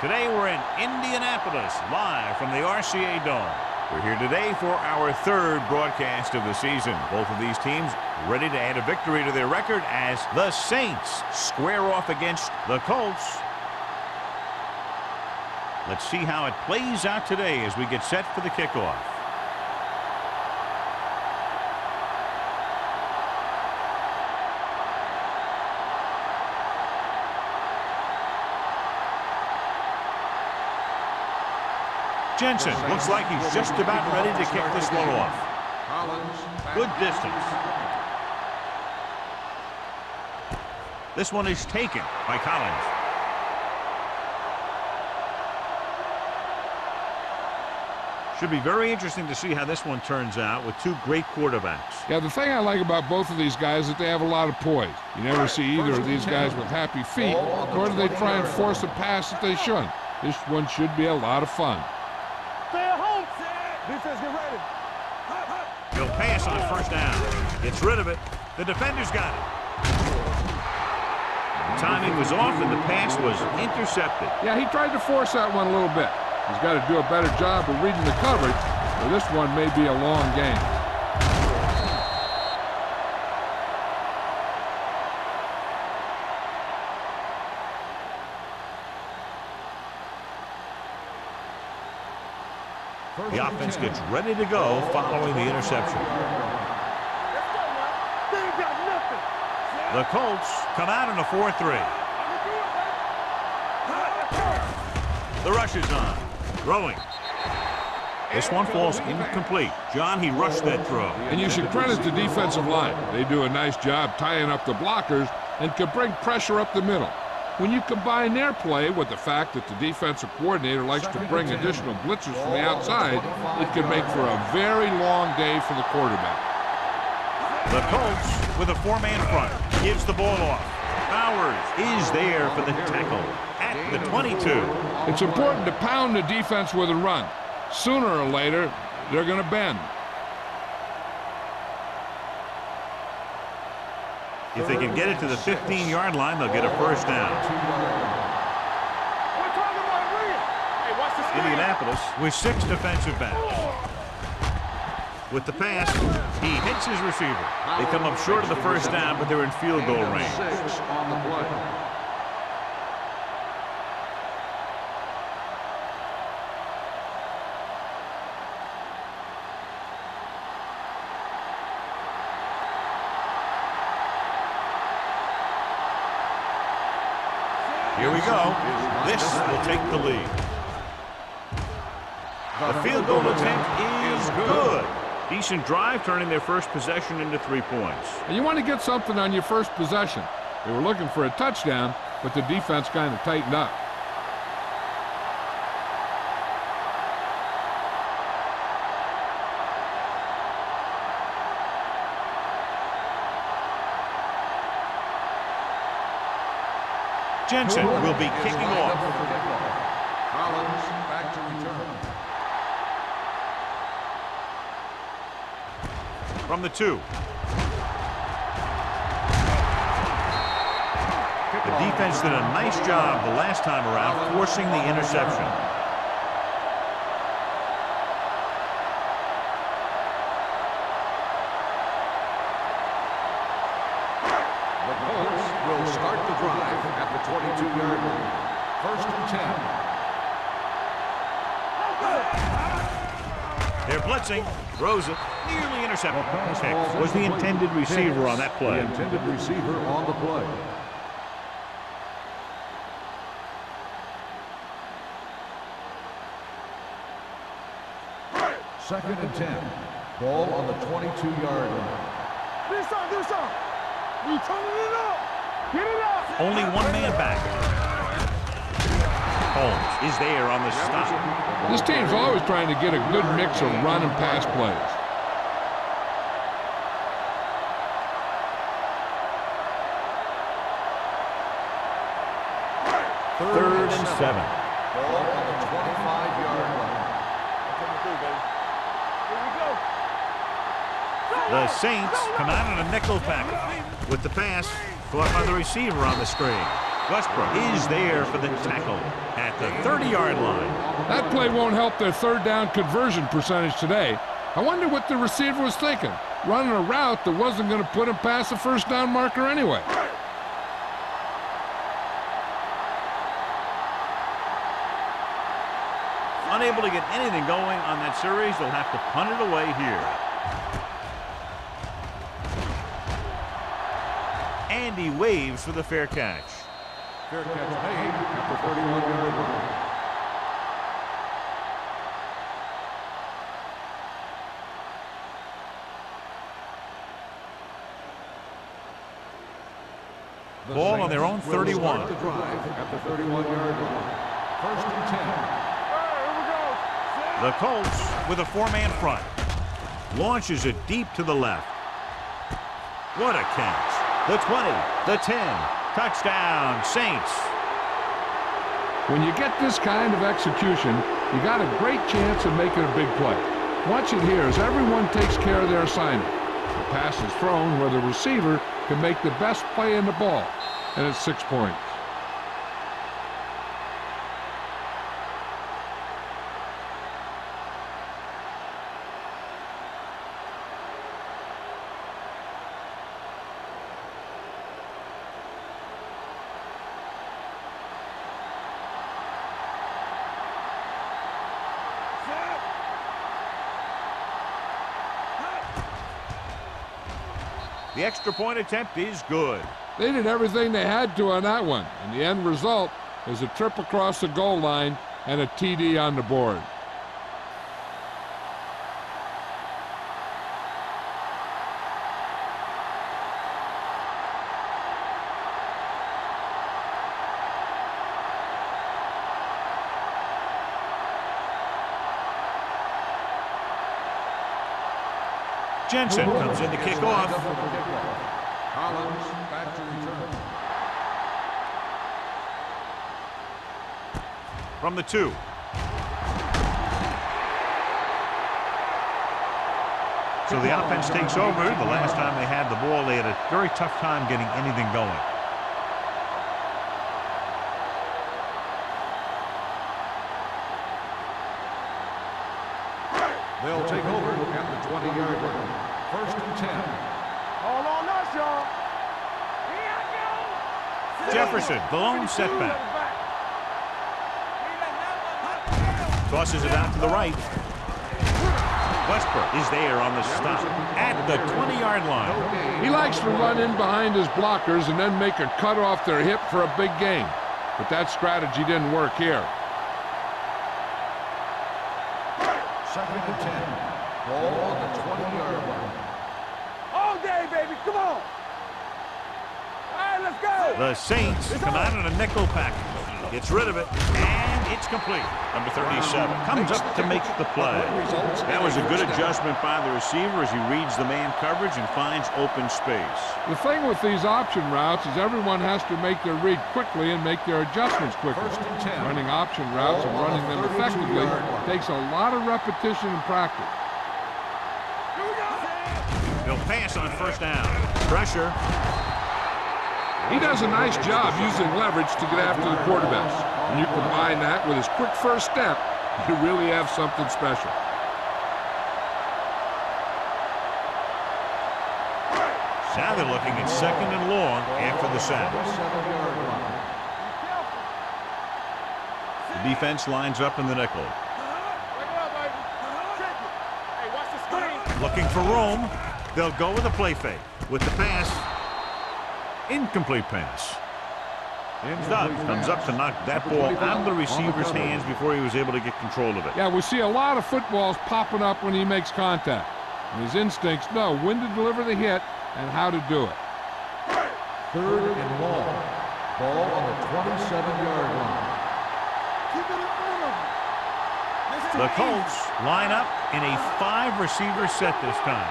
Today we're in Indianapolis, live from the RCA Dome. We're here today for our third broadcast of the season. Both of these teams ready to add a victory to their record as the Saints square off against the Colts. Let's see how it plays out today as we get set for the kickoff. Jensen looks like he's just about ready to kick this one off. Good distance. This one is taken by Collins. Should be very interesting to see how this one turns out with two great quarterbacks. Yeah, the thing I like about both of these guys is that they have a lot of poise. You never see either of these guys with happy feet, nor do they try and force a pass that they shouldn't. This one should be a lot of fun. Defense, get ready. He'll pass on the first down. Gets rid of it. The defender's got it. The timing was off and the pass was intercepted. Yeah, he tried to force that one a little bit. He's got to do a better job of reading the coverage, or this one may be a long game. The offense gets ready to go following the interception. The Colts come out in a 4-3. The rush is on. Throwing. This one falls incomplete. John, he rushed that throw. And you should credit the defensive line. They do a nice job tying up the blockers and can bring pressure up the middle. When you combine their play with the fact that the defensive coordinator likes to bring additional blitzers from the outside, it can make for a very long day for the quarterback. The Colts with a four-man front gives the ball off. Bowers is there for the tackle at the 22. It's important to pound the defense with a run. Sooner or later, they're going to bend. If they can get it to the 15-yard line, they'll get a first down. Indianapolis with 6 defensive backs. With the pass, he hits his receiver. They come up short of the first down, but they're in field goal range. Here we go. This will take the lead. The field goal attempt is good. Decent drive, turning their first possession into 3 points. And you want to get something on your first possession. They were looking for a touchdown, but the defense kind of tightened up. Jensen will be kicking off. Collins back to return. From the 2. The defense did a nice job the last time around forcing the interception. The Colts will start the drive at the 22-yard line. First and 10. They're blitzing. Throws it. Nearly intercepted. Pick was the intended receiver on that play. The intended receiver on the play. Second and 10. Ball on the 22-yard line. Do something. You turning it up. Get it up. Only one man back. Holmes is there on the stop. This team's always trying to get a good mix of run and pass plays. Third and 7. Ball on the 25-yard line. The Saints come out in a nickel package with the pass caught by the receiver on the screen. Westbrook is there for the tackle at the 30-yard line. That play won't help their third down conversion percentage today. I wonder what the receiver was thinking, running a route that wasn't going to put him past the first down marker anyway. Unable to get anything going on that series, they'll have to punt it away here. And he waves for the fair catch. Fair catch made at the 31-yard line. Ball on their own 31. The drive at the 31-yard line. First and 10. The Colts with a four-man front. Launches it deep to the left. What a catch. The 20, the 10. Touchdown, Saints. When you get this kind of execution, you got a great chance of making a big play. Watch it here as everyone takes care of their assignment. The pass is thrown where the receiver can make the best play in the ball, and it's 6 points. The extra point attempt is good. They did everything they had to on that one, and the end result is a trip across the goal line and a TD on the board. Jensen comes in to kick off. Collins back to return. From the 2. So the offense takes over. The last time they had the ball, they had a very tough time getting anything going. They'll take over at the 20-yard line. First and 10. All on us, y'all. Jefferson, the lone setback. Tosses it out to the right. Westbrook is there on the stop at the 20-yard line. He likes to run in behind his blockers and then make a cut off their hip for a big gain. But that strategy didn't work here. Second and 10. Ball on the 20-yard line. All day, baby. Come on. All right, let's go. The Saints come out in a nickel package. Gets rid of it, and it's complete. Number 37 comes up to make the play. That was a good adjustment by the receiver as he reads the man coverage and finds open space. The thing with these option routes is everyone has to make their read quickly and make their adjustments quickly. First and 10. Running option routes and running them effectively takes a lot of repetition and practice. He'll pass on first down. Pressure. He does a nice job using leverage to get after the quarterbacks. When you combine that with his quick first step, you really have something special. Now they're looking at second and long after the sack. 7-yard line. The defense lines up in the nickel. Looking for room. They'll go with a play fake. With the pass. Incomplete pass. Stubb comes up to knock that ball out of the receiver's hands before he was able to get control of it. Yeah, we see a lot of footballs popping up when he makes contact. And his instincts know when to deliver the hit and how to do it. Third and long. Ball on the 27-yard line. The Colts line up in a 5-receiver set this time.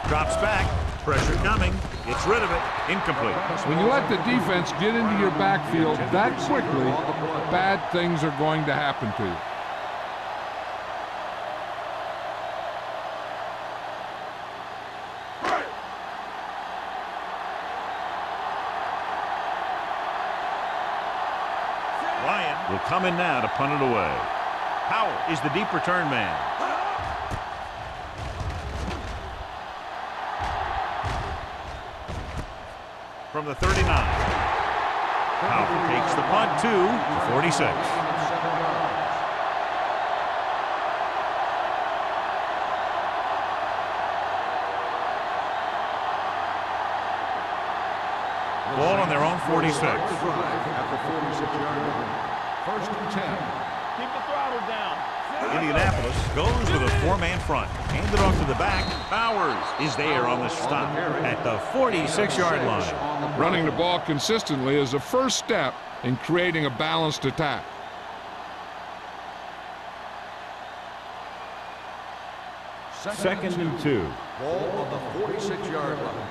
Drops back. Pressure coming. Gets rid of it. Incomplete. When you let the defense get into your backfield that quickly, bad things are going to happen to you. will come in now to punt it away. Powell is the deep return man. From the 39. Powell takes the punt to the 46. Ball on their own 46. At the 46-yard line. First and 10. Keep the throttle down. Indianapolis goes with a four-man front. Handed off to the back. Bowers is there on the stop at the 46-yard line. Running the ball consistently is the first step in creating a balanced attack. Second and 2. Ball on the 46-yard line.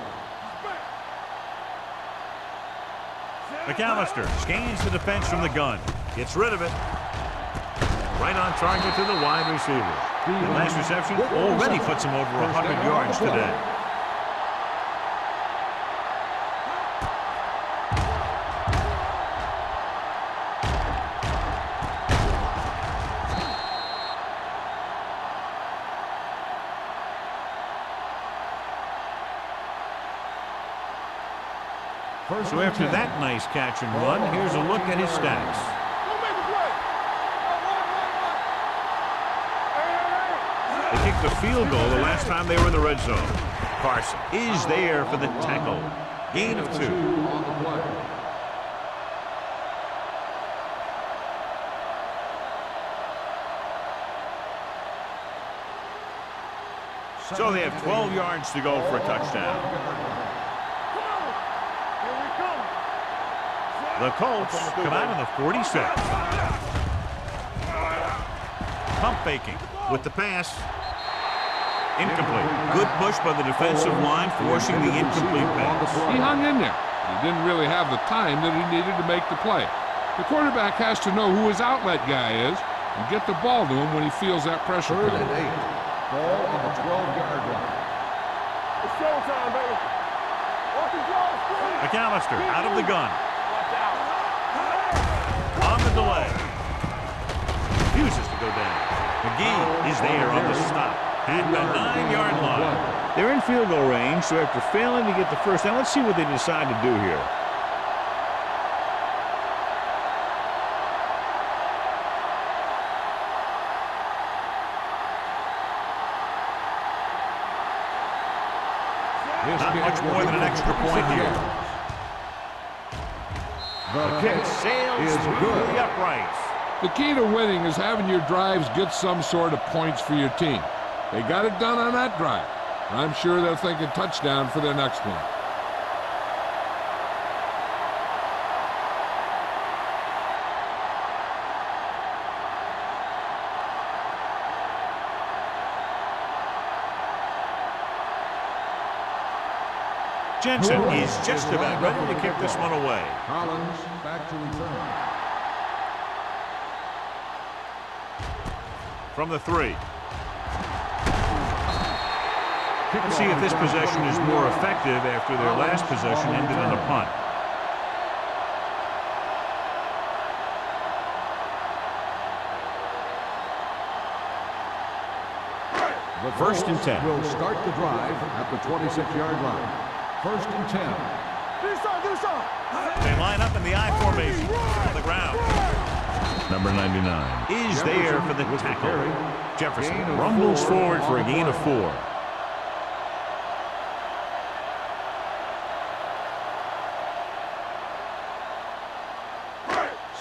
McAllister scans the defense from the gun. Gets rid of it. Right on target to the wide receiver. The last reception already puts him over 100 yards today. So after that nice catch and run, here's a look at his stats. They kicked a field goal the last time they were in the red zone. Carson is there for the tackle. Gain of 2. So they have 12 yards to go for a touchdown. The Colts come out of the 46. Pump faking with the pass. Incomplete. Good push by the defensive line, forcing the incomplete pass. He hung in there. He didn't really have the time that he needed to make the play. The quarterback has to know who his outlet guy is and get the ball to him when he feels that pressure. Third and 8. Ball on the 12-yard line. It's showtime, baby. McAllister out of the gun. On the delay. Refuses to go down. McGee is there on the stop at the 9-yard line. They're in field goal range, so after failing to get the first down, let's see what they decide to do here. Not much more than an extra point here. The kick sails through the uprights. The key to winning is having your drives get some sort of points for your team. They got it done on that drive. I'm sure they're thinking touchdown for their next one. Jensen is just about ready to kick this one away. Collins back to return. From the 3. Let's see if this possession is more effective after their last possession ended in a punt. The First and 10. Will start the drive at the 26-yard line. First and 10. They line up in the I formation on the ground. Number 99 is there for the tackle. Jefferson rumbles forward for a gain of 4.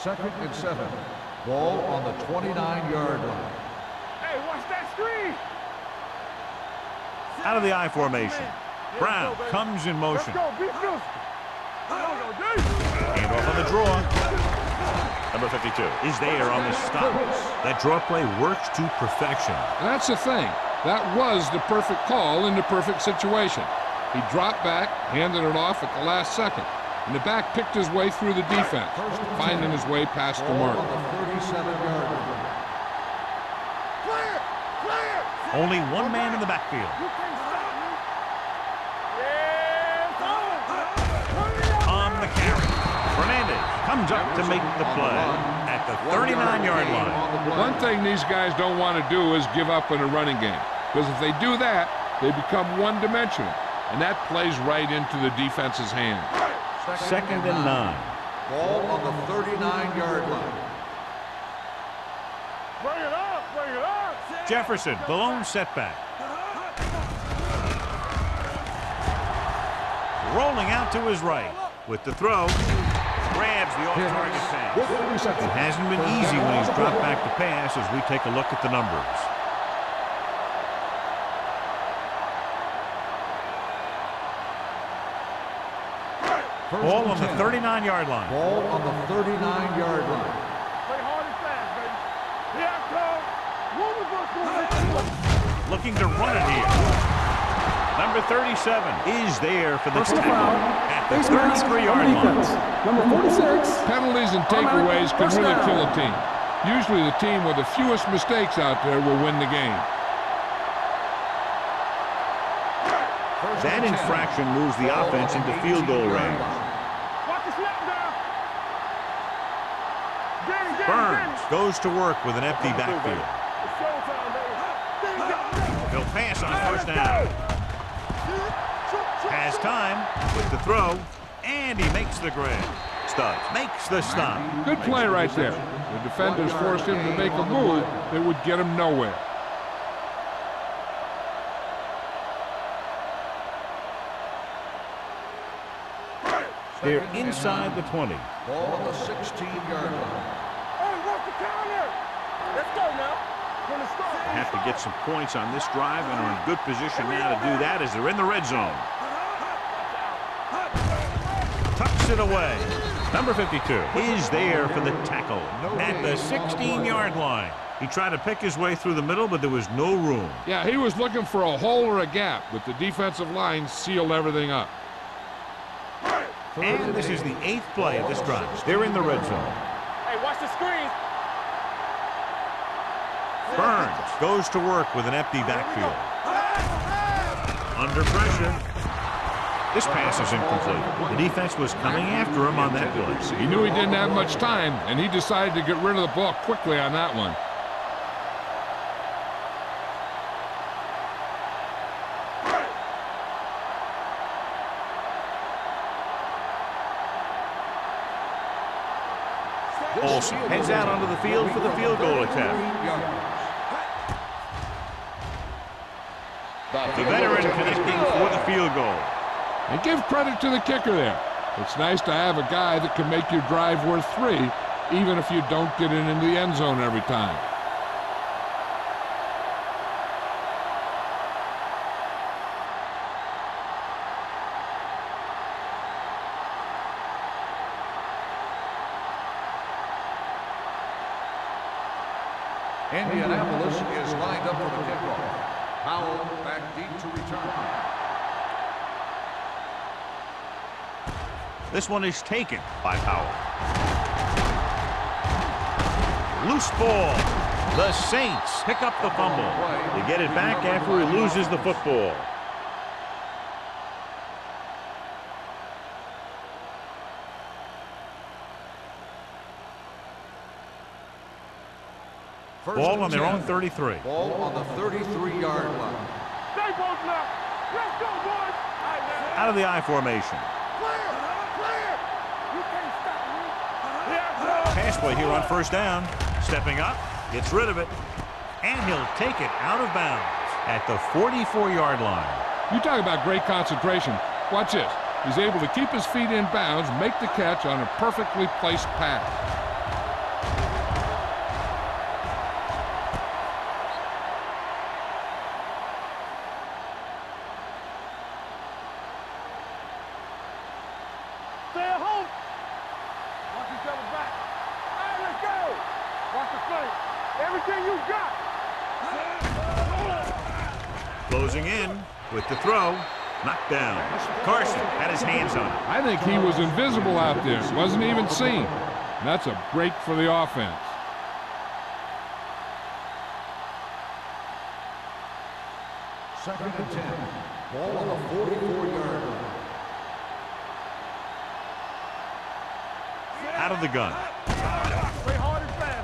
Second and 7. Ball on the 29-yard line. Hey, watch that screen. Out of the I formation. Brown comes in motion. Let's go, beat this. And off on the draw. Number 52 is there on the stop. That draw play works to perfection. That's the thing. That was the perfect call in the perfect situation. He dropped back, handed it off at the last second, and the back picked his way through the defense, finding his way past the mark. Only one man in the backfield. On the carry. Fernandez comes up to make the play at the 39-yard line. One thing these guys don't want to do is give up in a running game, because if they do that, they become one-dimensional, and that plays right into the defense's hand. Second and 9. Ball on the 39-yard line. Bring it up, bring it up. Jefferson, the lone setback. Rolling out to his right with the throw. Grabs the off-target pass. It hasn't been easy when he's dropped back to pass as we take a look at the numbers. Ball on the 39-yard line. Ball on the 39-yard line. Play hard and fast, baby. Here I come. Move. Looking to run it here. Number 37 is there for the tackle at the 33-yard line. Number 46. Penalties and takeaways can really kill a team. Usually the team with the fewest mistakes out there will win the game. That infraction moves the offense into field goal range. Watch the snap down. Burns goes to work with an empty backfield. It's showtime, baby. He'll pass on first down. Has time with the throw, and he makes the grab. Stubbs makes the stop. Good play right there. The defenders forced him to make a move that would get him nowhere. They're inside the 20. Ball on the 16-yard line. Hey, what's the counter? Let's go now. From the start. Have to get some points on this drive and are in good position now to do that as they're in the red zone. Tucks it away. Number 52 is there for the tackle at the 16-yard line. He tried to pick his way through the middle, but there was no room. Yeah, he was looking for a hole or a gap, but the defensive line sealed everything up. And this is the 8th play of this drive. They're in the red zone. Hey, watch the screen. Burns goes to work with an empty backfield. Under pressure. This pass is incomplete. The defense was coming after him on that blitz. He knew he didn't have much time, and he decided to get rid of the ball quickly on that one. Olsen heads out onto the field for the field goal attempt. The veteran connecting for the field goal. And give credit to the kicker there. It's nice to have a guy that can make your drive worth 3, even if you don't get it into the end zone every time. Indianapolis is lined up for the kickoff. Powell back deep to return. This one is taken by Powell. Loose ball. The Saints pick up the fumble. They get it back after he loses the football. Ball on their own 33. Ball on the 33-yard line. Stay both now. Let's go, boys. Out of the I formation. Clear. You can't stop me. Here I come. Pass play here on first down. Stepping up, gets rid of it, and he'll take it out of bounds at the 44-yard line. You talk about great concentration. Watch this. He's able to keep his feet in bounds, make the catch on a perfectly placed pass. Stay at home. Watch each other back. All right, let's go. Watch the play. Everything you got. Closing in with the throw. Knocked down. Carson had his hands on it. I think he was invisible out there. Wasn't even seen. And that's a break for the offense. Second and 10. Ball on the 44-yard line. out of the gun.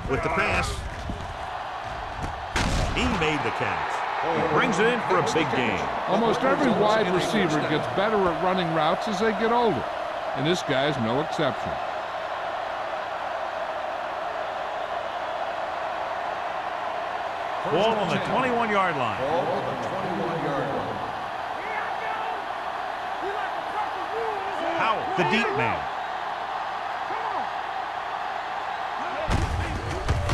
With the pass, he made the catch. He brings it in for a big gain. Almost every wide receiver gets better at running routes as they get older, and this guy's no exception. Ball on the 21-yard line. Ball on the 21-yard line. Howell, the deep man.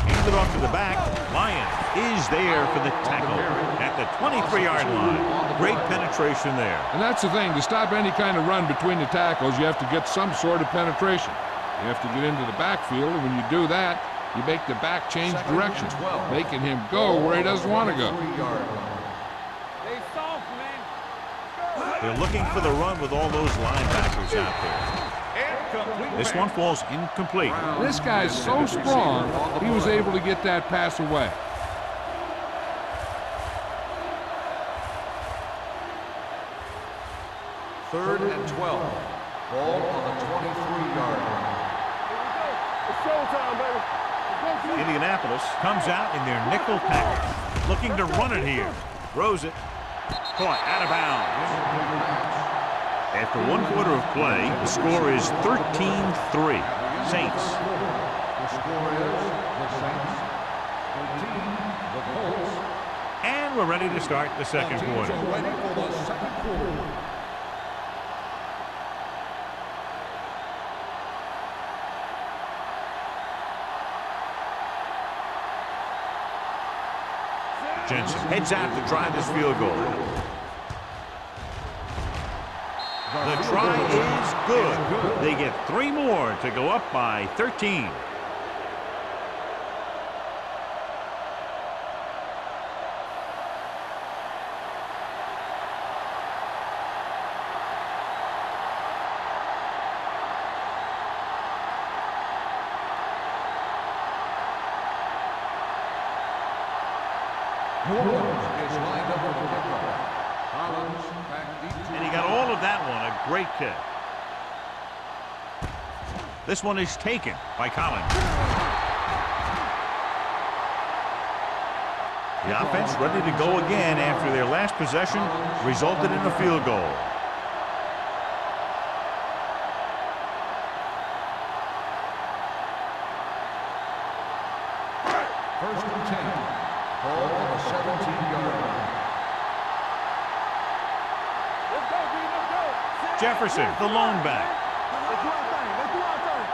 Hands it off to the back. Lyon is there for the tackle at the 23-yard line. Great penetration there. And that's the thing. To stop any kind of run between the tackles, you have to get some sort of penetration. You have to get into the backfield, and when you do that, you make the back change direction, making him go where he doesn't want to go. They're looking for the run with all those linebackers out there. This one falls incomplete. This guy's so strong, he was able to get that pass away. Third and 12. Ball on the 23-yard line. It's showtime, baby. Indianapolis comes out in their nickel package, looking to run it here. Throws it. Caught out of bounds. After 1 quarter of play, the score is 13-3. Saints. The score is the Saints 13, the Colts. And we're ready to start the second quarter. Ready for the second quarter. Jensen heads out to try this field goal. The try is good. They get 3 more to go up by 13. New Orleans is lined up with the kickoff. Collins back deep to And he got all of that one. A great kick. This one is taken by Collins. The offense ready to go again after their last possession resulted in a field goal. first and 10. Ball on the 17-yard line. Let's go, B. Let's go. Jefferson, the lone back. Let's do our thing. Let's do our thing.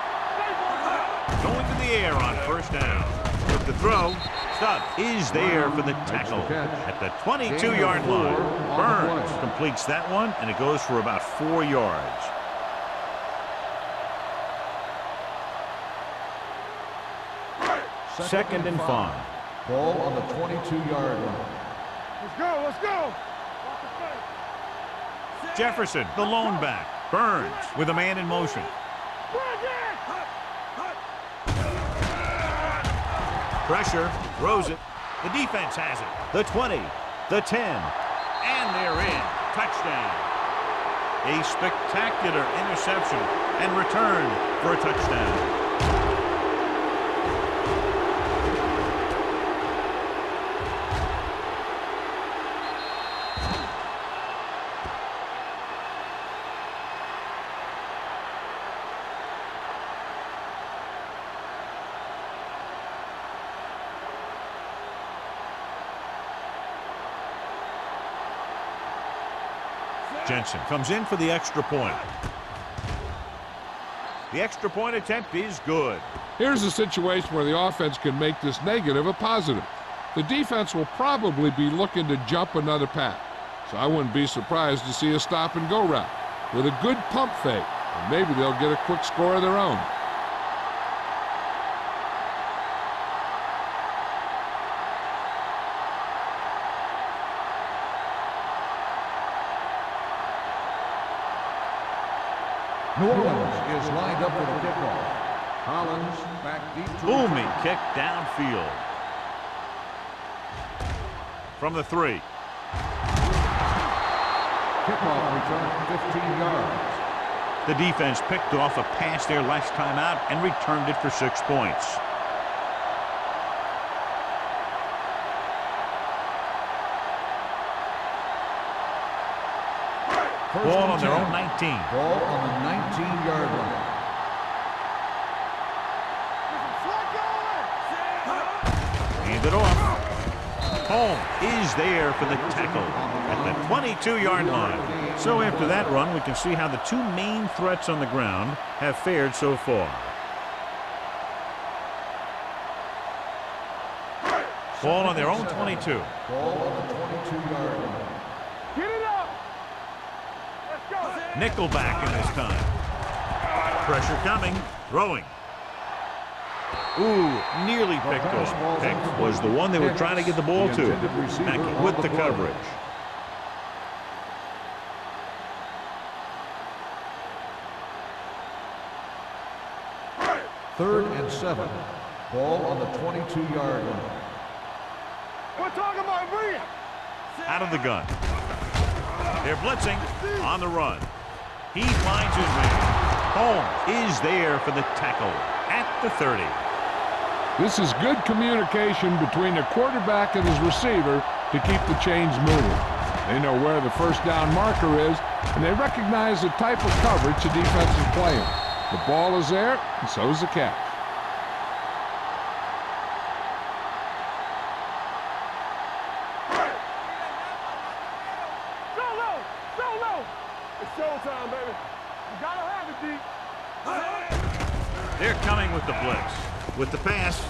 Going to the air on first down. With the throw, Stubb is there for the tackle at the 22-yard line. Burns completes that one, and it goes for about 4 yards. Second and 5. Ball on the 22-yard line. Let's go. Let's go. Jefferson, the lone back. Burns with a man in motion. Pressure, throws it. The defense has it. The 20, the 10, and they're in. Touchdown. A spectacular interception and return for a touchdown. Jensen comes in for the extra point. The extra point attempt is good. Here's a situation where the offense can make this negative a positive. The defense will probably be looking to jump another pass, so I wouldn't be surprised to see a stop-and-go route with a good pump fake, and maybe they'll get a quick score of their own. New Orleans is lined up with a kickoff. Collins back deep to Booming kick downfield. From the 3. kickoff return 15 yards. The defense picked off a pass there last time out and returned it for 6 points. Ball on their own 19. Ball on the 19-yard line. Hand it off. Holmes is there for the tackle at the 22-yard line. So after that run, we can see how the two main threats on the ground have fared so far. Ball on their own 22. Ball on the 22-yard line. Get it up. Let's go. Nickelback in this time. Pressure coming. Throwing. Ooh, nearly picked off. Pick was the one they were trying to get the ball to. Hackett with the coverage. Third and 7. Ball on the 22-yard line. We're talking about bring it. Out of the gun. They're blitzing on the run. He finds his man. Holmes is there for the tackle at the 30. This is good communication between the quarterback and his receiver to keep the chains moving. They know where the first down marker is, and they recognize the type of coverage the defense is playing. The ball is there, and so is the catch. Go low. Go low. It's showtime, baby. You gotta have it, D. They're coming with the blitz. With the pass.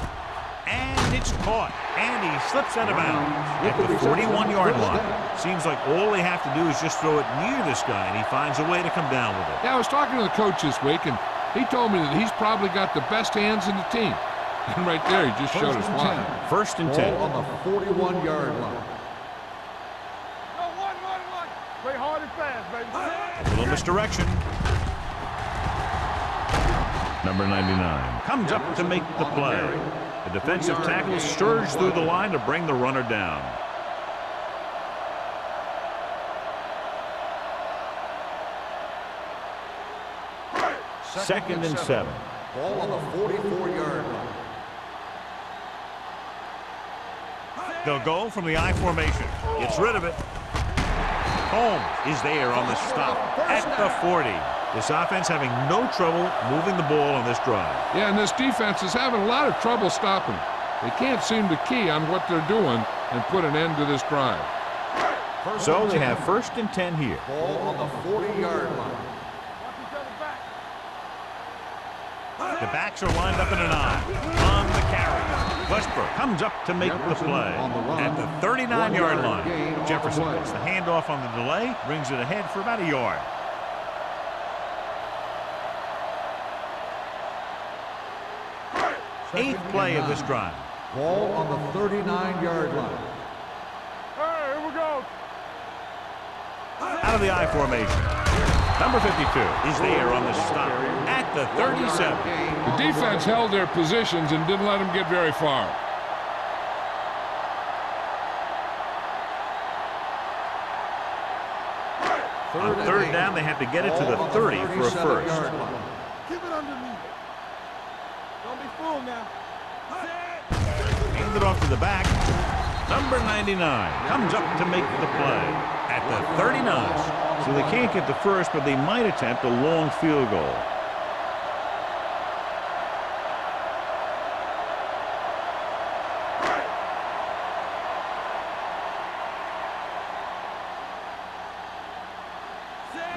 And it's caught. And he slips out of bounds at the 41-yard line. Seems like all they have to do is just throw it near this guy, and he finds a way to come down with it. Yeah, I was talking to the coach this week, and he told me that he's probably got the best hands in the team. And right there, he just showed us why. First and 10. Ball on the 41-yard line. No, one. Play hard and fast, baby. A little misdirection. Number 99 comes up to make the play. The defensive tackle surged through the line to bring the runner down. Second and 7. Ball on the 44-yard line. They'll go from the I formation. Gets rid of it. Holmes is there on the stop at the 40. This offense having no trouble moving the ball on this drive. Yeah, and this defense is having a lot of trouble stopping. They can't seem to key on what they're doing and put an end to this drive. So they have first and 10 here. Ball on the 40-yard line. Watch each other back. The backs are lined up in an I on the carry. Westbrook comes up to make the play at the 39-yard line. Jefferson gets the handoff on the delay, brings it ahead for about a yard. Eighth play of this drive. Ball on the 39-yard line. Hey, here we go. Out of the I formation. Number 52 is there on the stop at the 37. The defense held their positions and didn't let them get very far. On third down, they have to get it to the 30 for a first. Keep it underneath. Don't be fooled now. Hand it off to the back. Number 99 comes up to make the play at the 39. So they can't get the first, but they might attempt a long field goal.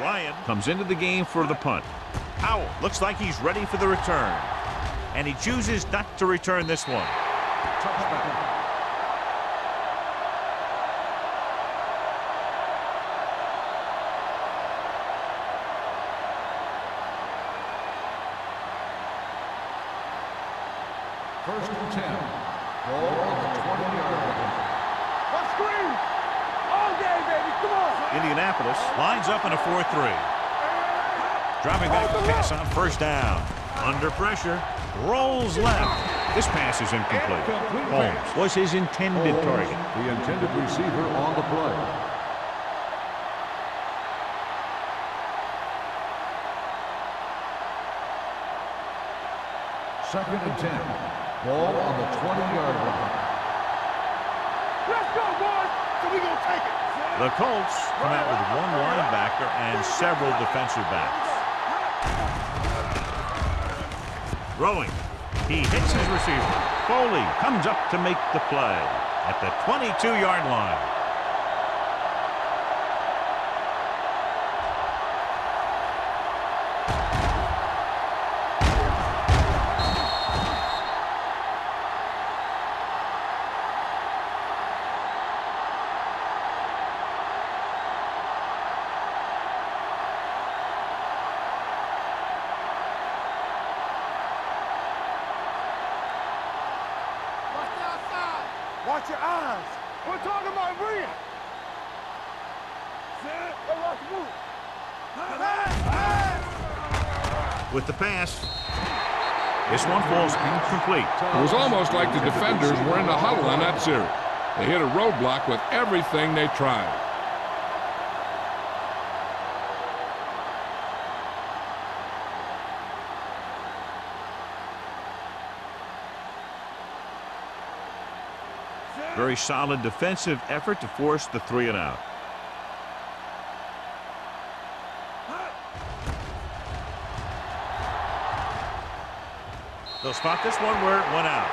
Ryan comes into the game for the punt. Powell looks like he's ready for the return. And he chooses not to return this one. Touchback. First and 10. Ball on the 20-yard line. Let's screen. All day, baby. Come on. Indianapolis lines up in a 4-3. Dropping back to pass on first down. Under pressure. Rolls left. This pass is incomplete. Holmes was his intended target. The intended receiver on the play. Second and 10. Ball on the 20-yard line. Let's go, boys. So we gonna take it. The Colts come out with one linebacker and several defensive backs. Throwing. He hits his receiver. Foley comes up to make the play at the 22-yard line. Watch your eyes. We're talking about Bria. Hey, watch the move. With the pass. This one falls incomplete. It was almost like the defenders were in the huddle on that series. They hit a roadblock with everything they tried. Very solid defensive effort to force the 3-and-out. They'll spot this one where it went out.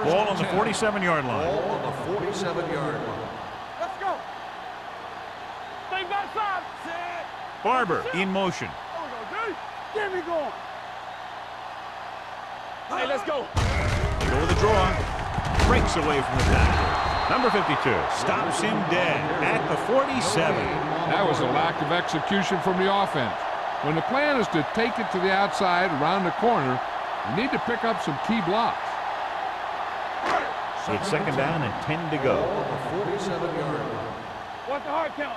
Ball on the 47-yard line. Ball on the 47-yard line. Let's go. Stay backside. Barber in motion. There we go, D. Get me going. Hey, let's go. They go with the draw. Breaks away from the tackle. Number 52 stops him dead at the 47. That was a lack of execution from the offense. When the plan is to take it to the outside around the corner, you need to pick up some key blocks. It's second down and 10 to go. Ball on the 47-yard line. Watch the hard count.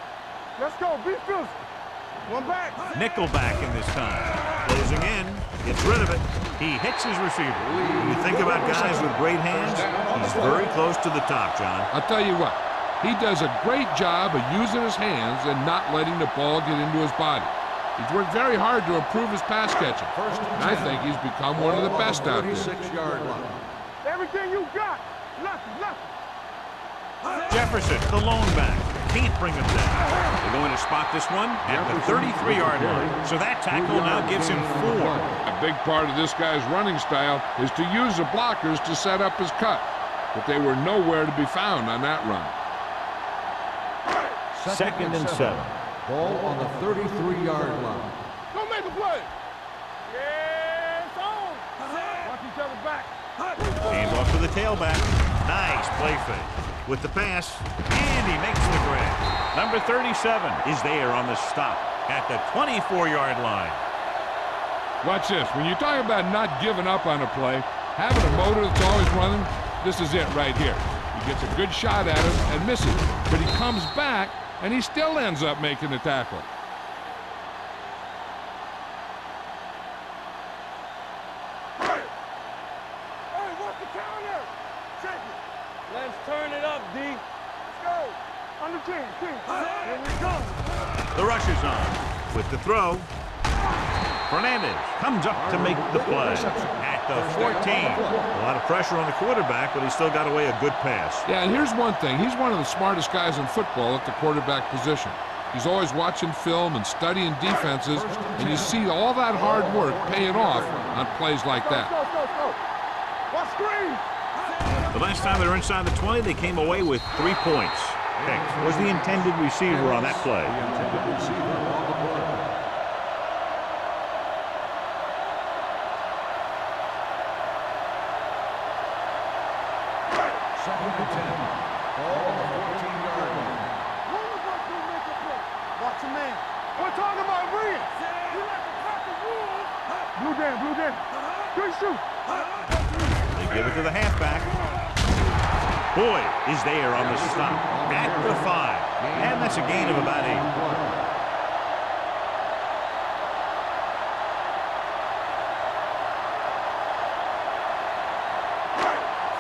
Let's go. Be physical. One back. Nickelback in this time. Closing in. Gets rid of it. He hits his receiver. When you think about guys with great hands, he's very close to the top, John. I'll tell you what, he does a great job of using his hands and not letting the ball get into his body. He's worked very hard to improve his pass catching. And I think he's become one of the best out there. 36-yard line. Everything you got. Left. Jefferson, the lone back. Can't bring him down. They're going to spot this one at the 33-yard line. So that tackle now gives him 4. A big part of this guy's running style is to use the blockers to set up his cut. But they were nowhere to be found on that run. Second and 7. Ball on the 33-yard line. Go make a play. Yeah, it's on. Watch each other back. Hands off to the tailback. Nice play fake. With the pass, and he makes the grab. Number 37 is there on the stop at the 24-yard line. Watch this. When you talk about not giving up on a play, having a motor that's always running, this is it right here. He gets a good shot at him and misses, but he comes back, and he still ends up making the tackle. Hey, what's the counter? Check it. Let's turn it up, D. Let's go. Under 10. Here we go. The rush is on. With the throw, Fernandez comes up to make the play at the 14. A lot of pressure on the quarterback, but he still got away a good pass. Yeah, and here's one thing. He's one of the smartest guys in football at the quarterback position. He's always watching film and studying defenses, and you see all that hard work paying off on plays like that. Go. Watch screen. The last time they were inside the 20, they came away with 3 points. Hicks was the intended receiver on that play. Second and 10. Ball on the 14-yard line. Watch a man. We're talking about Bria. You like to crack the rules. Blue down. Good shoot. They give it to the halfback. Boyd is there on the stop at the 5. And that's a gain of about 8.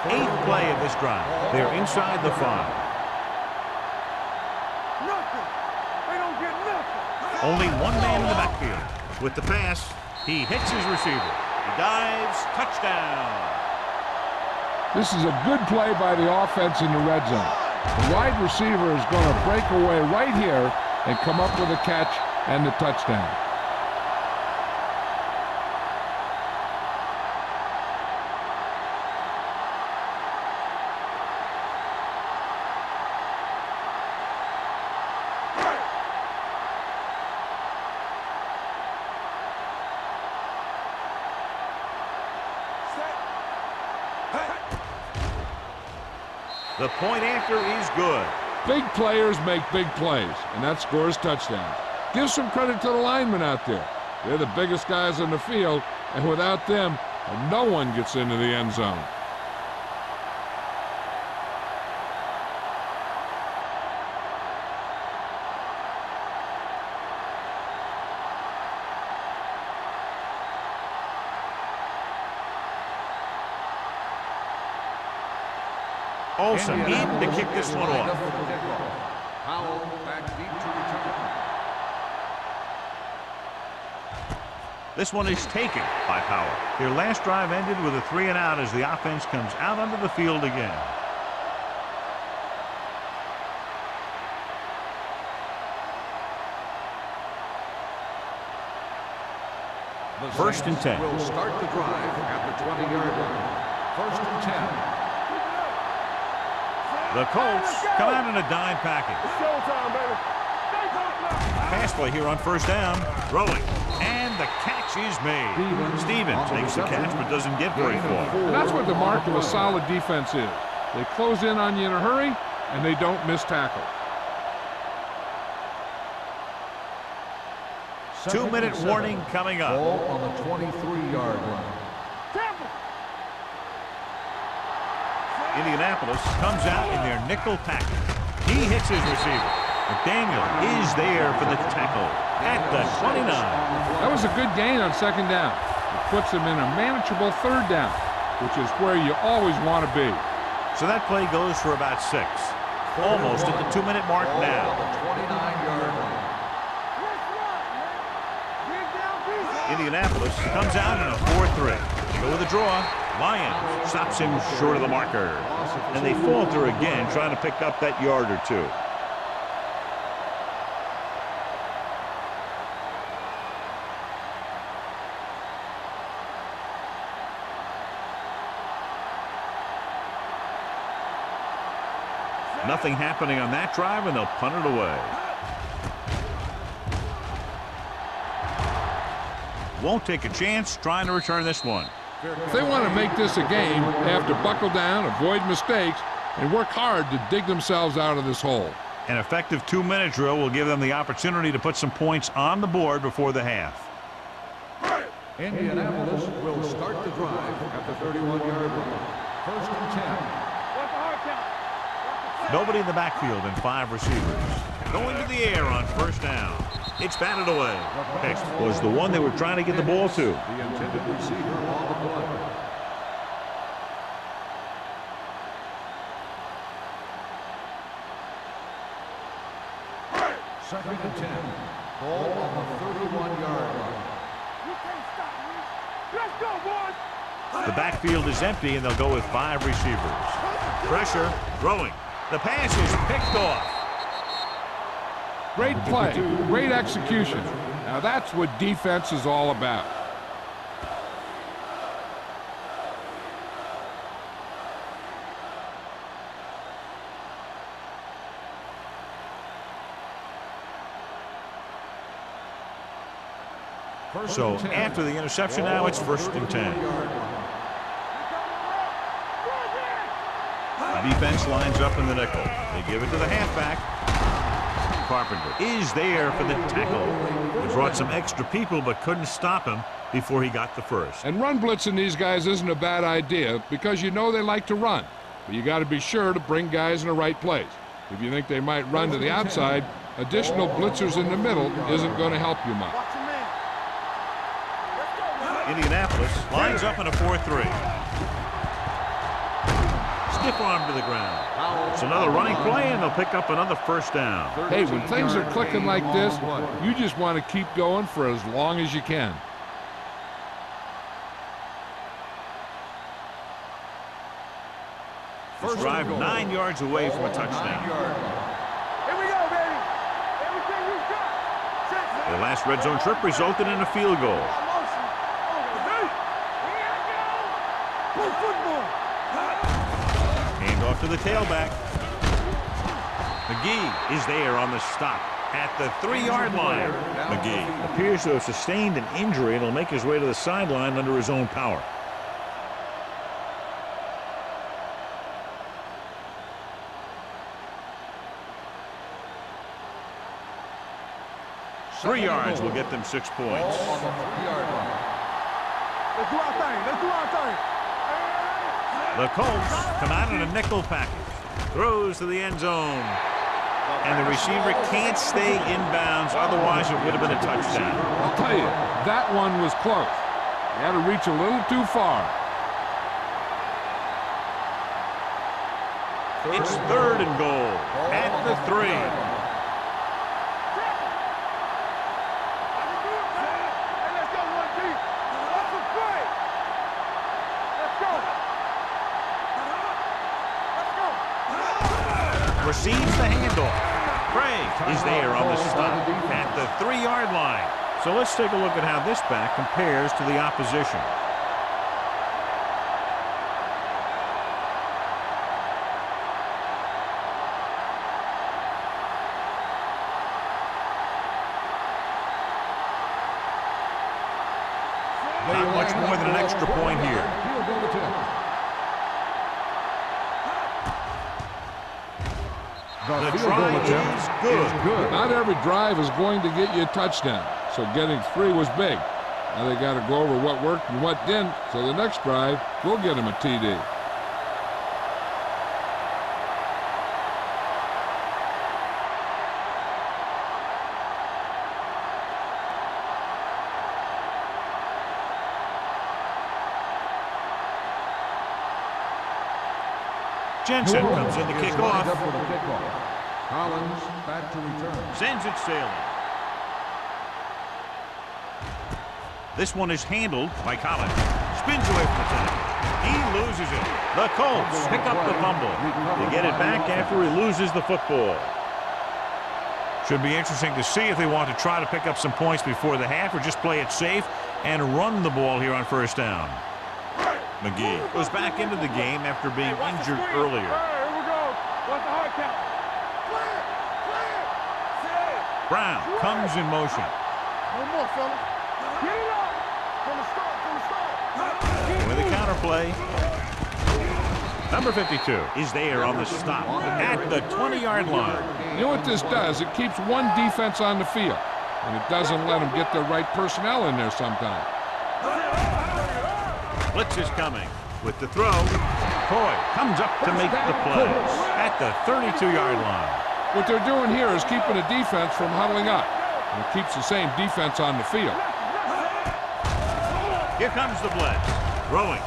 8th play of this drive. They're inside the 5. Nothing. They don't get nothing. Only one man in the backfield. With the pass, he hits his receiver. He dives, touchdown. This is a good play by the offense in the red zone. The wide receiver is going to break away right here and come up with a catch and the touchdown. The point after is good. Big players make big plays, and that scores touchdowns. Give some credit to the linemen out there. They're the biggest guys on the field, and without them, no one gets into the end zone. Olsen in to kick this one off. Powell back deep to return. This one is taken by Powell. Their last drive ended with a 3-and-out as the offense comes out onto the field again. First and 10. Will start the drive at the 20-yard line. First and 10. The Colts come out in a dime package. Showtime, baby. Pass play here on first down. Throwing. And the catch is made. Stevens takes the catch but doesn't get very far. And that's what the mark of a solid defense is. They close in on you in a hurry, and they don't miss tackle. 2-minute warning coming up. Ball on the 23-yard line. Indianapolis comes out in their nickel package. He hits his receiver. McDaniel is there for the tackle at the 29. That was a good gain on second down. It puts them in a manageable third down, which is where you always want to be. So that play goes for about 6. Almost at the 2-minute mark now. On the 29-yard line. Indianapolis comes out in a 4-3. Go with the draw. Lyons stops him short of the marker. And they falter again, trying to pick up that yard or two. Nothing happening on that drive, and they'll punt it away. Won't take a chance trying to return this one. If they want to make this a game, they have to buckle down, avoid mistakes, and work hard to dig themselves out of this hole. An effective 2-minute drill will give them the opportunity to put some points on the board before the half. Indianapolis will start the drive at the 31-yard line. First and 10. Nobody in the backfield and 5 receivers. Going to the air on first down. It's batted away. Next was the one they were trying to get the ball to. The intended receiver on the play. Second and 10. Ball on the 31-yard line. You can't stop me. Let's go, boys. The backfield is empty, and they'll go with 5 receivers. Pressure, throwing. The pass is picked off. Great play, great execution. Now that's what defense is all about. So after the interception now, it's first and 10. The defense lines up in the nickel. They give it to the halfback. Carpenter is there for the tackle. He brought some extra people but couldn't stop him before he got the first. And run blitzing these guys isn't a bad idea because you know they like to run. But you got to be sure to bring guys in the right place. If you think they might run to the outside, additional blitzers in the middle isn't going to help you much. Indianapolis lines up in a 4-3. Stiff arm to the ground. It's another running play, and they'll pick up another first down. Hey, when things are clicking like this, you just want to keep going for as long as you can. First drive 9 yards away from a touchdown. Here we go, baby. Everything you got. The last red zone trip resulted in a field goal. Hand off to the tailback. McGee is there on the stop at the 3-yard line. McGee appears to have sustained an injury and will make his way to the sideline under his own power. Three yards will get them 6 points. Let's do our thing. Let's do our thing. The Colts come out in a nickel package. Throws to the end zone. And the receiver can't stay inbounds, otherwise it would have been a touchdown. I'll tell you, that one was close. He had to reach a little too far. It's 3rd and goal at the 3. Receives the handoff. Craig is there on the stop at the 3-yard line. So let's take a look at how this back compares to the opposition. Not much more than an extra point here. The try is good. Not every drive is going to get you a touchdown, so getting 3 was big. Now they got to go over what worked and what didn't, so the next drive will get them a TD. Jensen comes in to kick off. Collins back to return. Sends it sailing. This one is handled by Collins. Spins away from the tackle. He loses it. The Colts pick up the fumble. They get it back after he loses the football. Should be interesting to see if they want to try to pick up some points before the half or just play it safe and run the ball here on first down. McGee goes back into the game after being injured earlier. Here we go. What's the hard count? Brown comes in motion. One more, fella. Get it up. From the start. With a counter play. Number 52 is there on the stop at the 20-yard line. You know what this does? It keeps one defense on the field, and it doesn't let them get the right personnel in there sometimes. Blitz is coming with the throw. Coy comes up to make the play at the 32-yard line. What they're doing here is keeping the defense from huddling up, and it keeps the same defense on the field. Here comes the blitz. Throwing.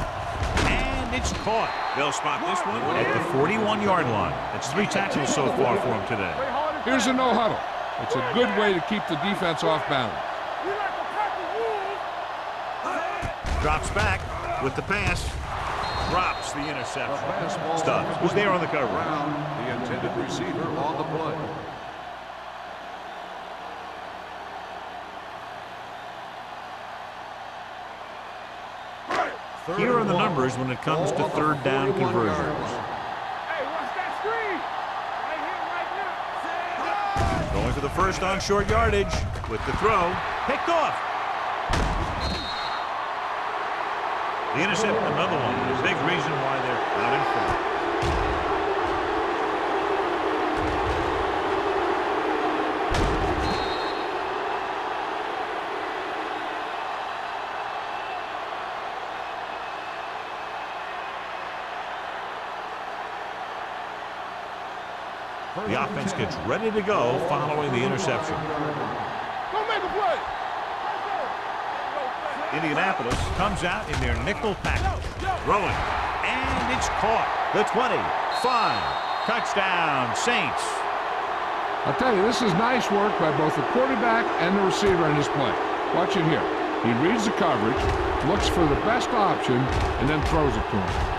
And it's caught. They'll spot this one at the 41-yard line. That's 3 tackles so far for him today. Here's a no huddle. It's a good way to keep the defense off balance. Drops back with the pass. Drops the interception. Stubbs was there on the coverage. Brown, the intended receiver on the play. Here are the numbers when it comes to third down conversions. Hey, watch that screen. Right here, right now. Going for the first on short yardage with the throw. Picked off. The intercept, another one. A big reason why they're out in front. The offense gets ready to go following the interception. Go make a play. Indianapolis comes out in their nickel package. Throwing. And it's caught. The 20, 5, touchdown, Saints. I'll tell you, this is nice work by both the quarterback and the receiver in this play. Watch it here. He reads the coverage, looks for the best option, and then throws it to him.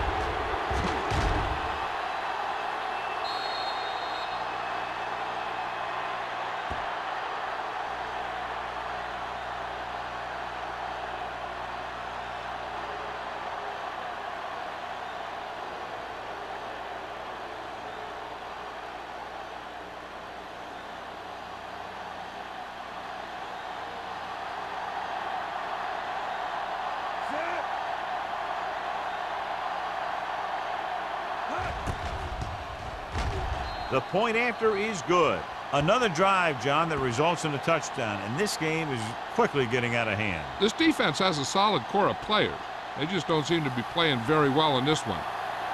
The point after is good. Another drive, John, that results in a touchdown, and this game is quickly getting out of hand. This defense has a solid core of players. They just don't seem to be playing very well in this one.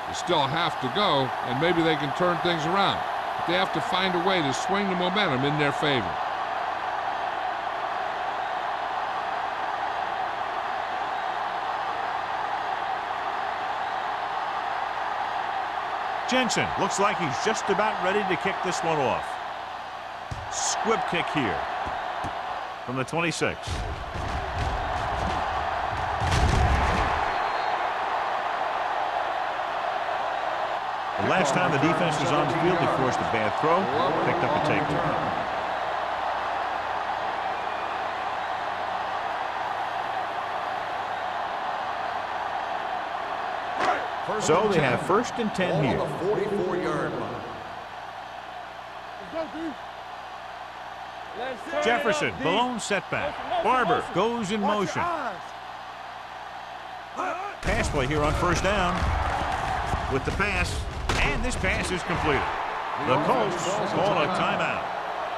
They still have to go, and maybe they can turn things around. But they have to find a way to swing the momentum in their favor. Jensen looks like he's just about ready to kick this one off. Squib kick here from the 26. The last time the defense was on the field, they forced a bad throw, picked up a takeaway. So they have 1st and 10 here. On the 44-yard line. Jefferson, balloon setback. Barber goes in motion. Pass play here on 1st down with the pass, and this pass is completed. The Colts call a timeout.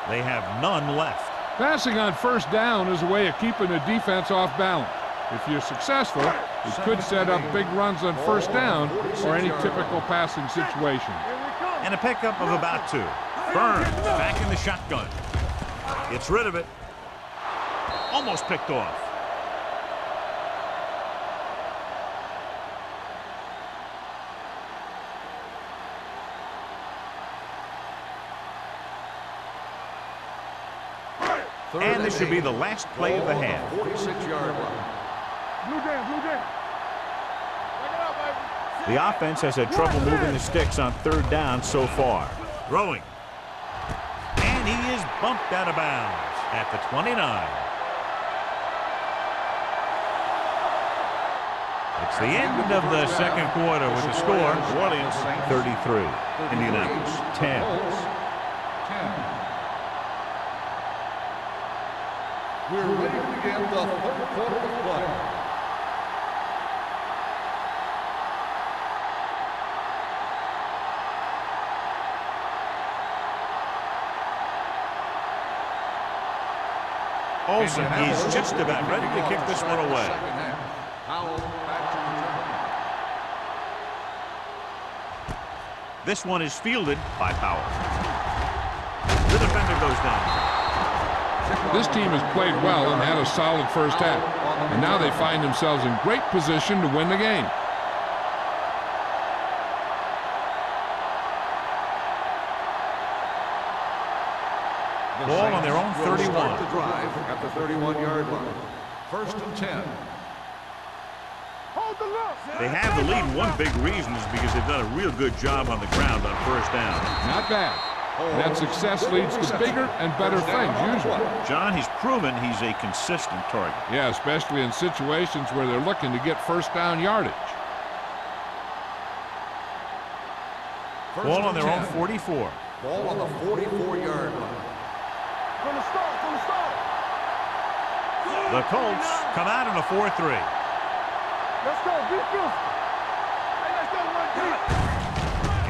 They have none left. Passing on 1st down is a way of keeping the defense off balance. If you're successful, it could set up big runs on 1st down or any typical passing situation. And a pickup of about 2. Burns back in the shotgun. Gets rid of it. Almost picked off. And this should be the last play of the half. 46-yard line. Blue down. The offense has had trouble moving the sticks on 3rd down so far. Throwing. And he is bumped out of bounds at the 29. It's the end of the 2nd quarter with the score. New Orleans 33. Indianapolis 10. We're ready to begin the 3rd quarter of play. Olsen is just about ready to kick this one away. This one is fielded by Powell. The defender goes down. This team has played well and had a solid 1st half. And now they find themselves in great position to win the game. Ball on their own 31. Start the drive at the 31-yard line. 1st and 10. Hold the look. They have the lead. One big reason is because they've done a real good job on the ground on 1st down. Not bad. That success leads to bigger and better things, usually. John, he's proven he's a consistent target. Yeah, especially in situations where they're looking to get 1st down yardage. Ball on their own 44. Ball on the 44-yard line. From the start. The Colts come out in a 4-3. Let's go, defense. Hey, let's go, one deep.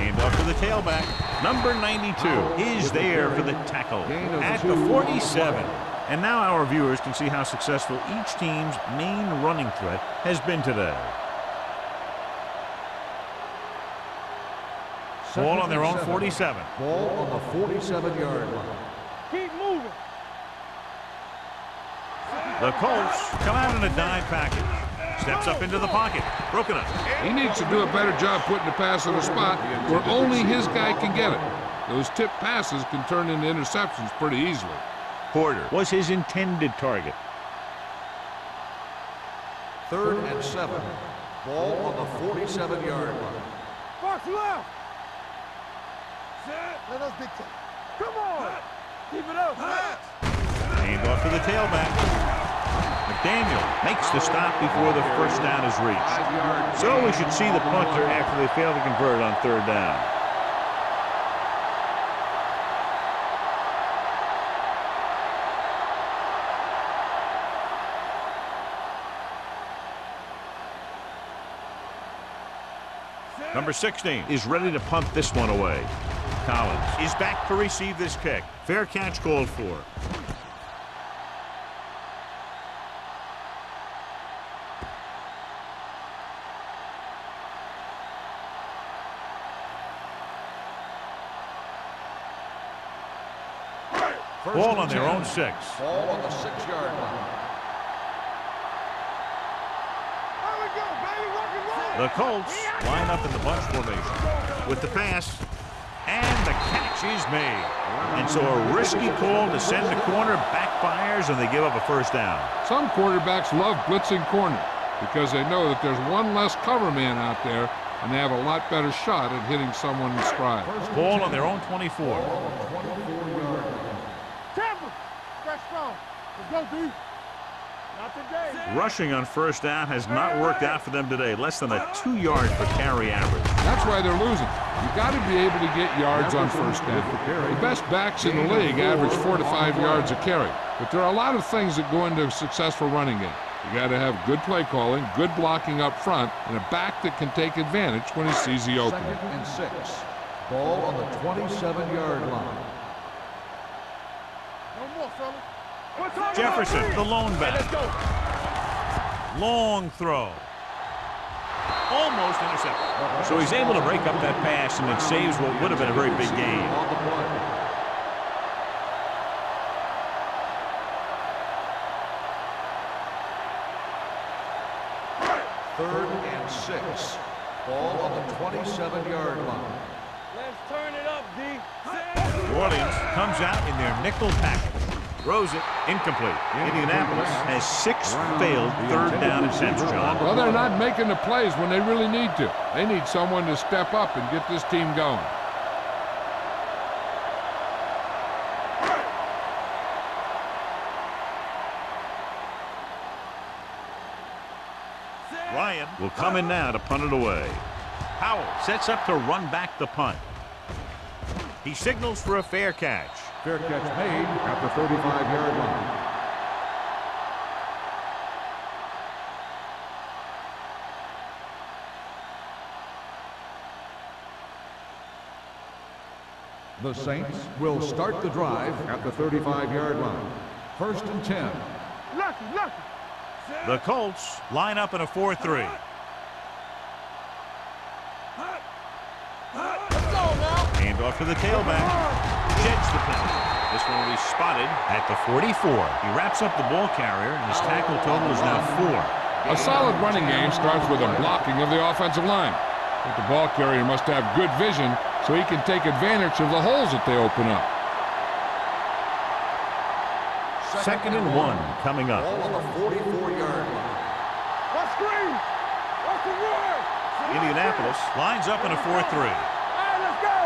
Hand off to the tailback. Number 92 is there for the tackle at the 47. And now our viewers can see how successful each team's main running threat has been today. Ball on their own 47. Ball on the 47-yard line. Keep moving. The Colts come out in a dime package. Steps up into the pocket. Broken up. He needs to do a better job putting the pass in a spot where only his guy can get it. Those tip passes can turn into interceptions pretty easily. Porter was his intended target. 3rd and 7. Ball on the 47-yard line. Box left. Let us dictate. Come on. Keep it up. Hand off to the tailback. McDaniel makes the stop before the first down is reached. So we should see the punter after they fail to convert on 3rd down. Number 16 is ready to punt this one away. Collins is back to receive this kick. Fair catch called for. Ball on their own 6. Ball on the 6-yard line. The Colts line up in the bunch formation with the pass, and the catch is made. And so a risky call to send the corner backfires, and they give up a first down. Some quarterbacks love blitzing corner because they know that there's one less cover man out there, and they have a lot better shot at hitting someone in stride. Ball on their own 24. Tampa. Fresh strong. Let's go, D. Not today. Rushing on first down has not worked out for them today. Less than a 2 yard per carry average. That's why they're losing. You got to be able to get yards on first down. The best backs in the league average 4 to 5 yards a carry. But there are a lot of things that go into a successful running game. You got to have good play calling, good blocking up front, and a back that can take advantage when he sees the opening. 2nd and 6. Ball on the 27-yard line. No more, fella. Jefferson, the lone back. Let's go. Long throw. Almost intercepted. So he's able to break up that pass, and it saves what would have been a very big gain. On the play. 3rd and 6. Ball on the 27-yard line. Let's turn it up, D. New Orleans comes out in their nickel package. Throws it, incomplete. Indianapolis has 6 failed 3rd down attempts, John. Well, they're not making the plays when they really need to. They need someone to step up and get this team going. Ryan will come in now to punt it away. Powell sets up to run back the punt. He signals for a fair catch. Fair catch made at the 35-yard line. The Saints will start the drive at the 35-yard line. 1st and 10. Lucky. The Colts line up in a 4-3. Let's go now. Hand off to the tailback. Sheds the penalty. This one will be spotted at the 44. He wraps up the ball carrier, and his tackle total is now 4. A solid running game starts with a blocking of the offensive line. But the ball carrier must have good vision so he can take advantage of the holes that they open up. 2nd and 1 coming up. Ball on the 44-yard line. Let's screen. What's the word? Indianapolis lines up in a 4-3. All right, let's go.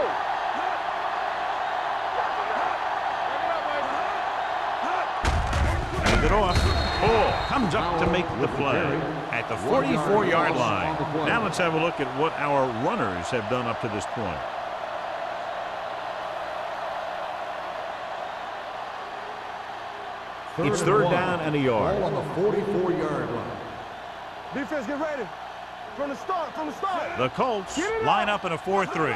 Hand it off. Ball comes up to make the play at the 44-yard line. Now let's have a look at what our runners have done up to this point. It's 3rd down and a yard. Ball on the 44-yard line. Defense, get ready. From the start. The Colts line up in a 4-3.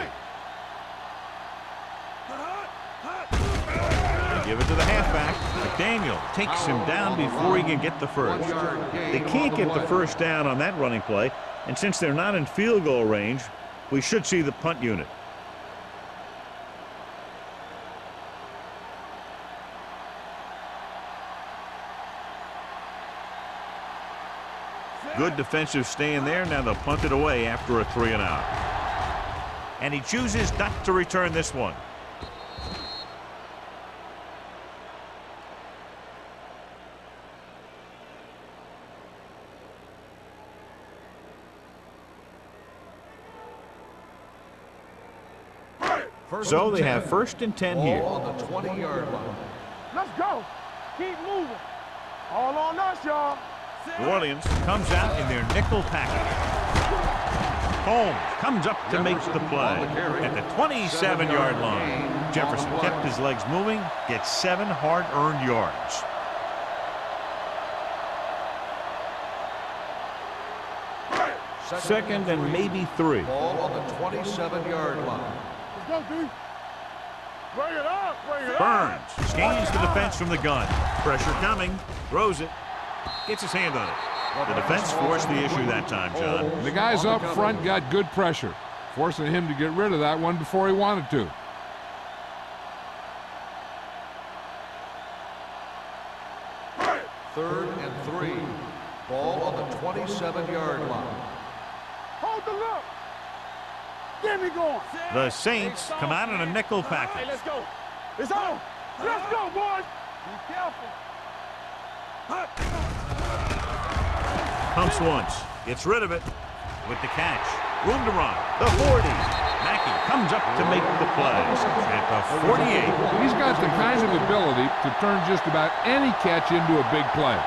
They give it to the halfback. McDaniel takes him down before he can get the first. They can't get the first down on that running play, and since they're not in field goal range, we should see the punt unit. Good defensive stand there. Now they'll punt it away after a 3-and-out. And he chooses not to return this one. So they have 1st and 10 here. On the 20-yard line. Let's go. Keep moving. All on us, y'all. New Orleans comes out in their nickel package. Holmes comes up to make the play at the 27-yard line. Jefferson kept his legs moving, gets 7 hard-earned yards. Second and maybe 3. Ball on the 27-yard line. Let's go, D. Bring it up. Bring it up. Burns scans the defense from the gun. Pressure coming. Throws it. Gets his hand on it. The defense forced the issue that time, John. The guys up front got good pressure, forcing him to get rid of that one before he wanted to. Third and 3. Ball on the 27-yard line. Hold the look. Get me going. The Saints come out in a nickel Hey, package. let's go. It's on. Let's go, boys. Be careful. Pumps once. Gets rid of it with the catch. Room to run. The 40. Mackey comes up to make the play at the 48. He's got the kind of ability to turn just about any catch into a big play.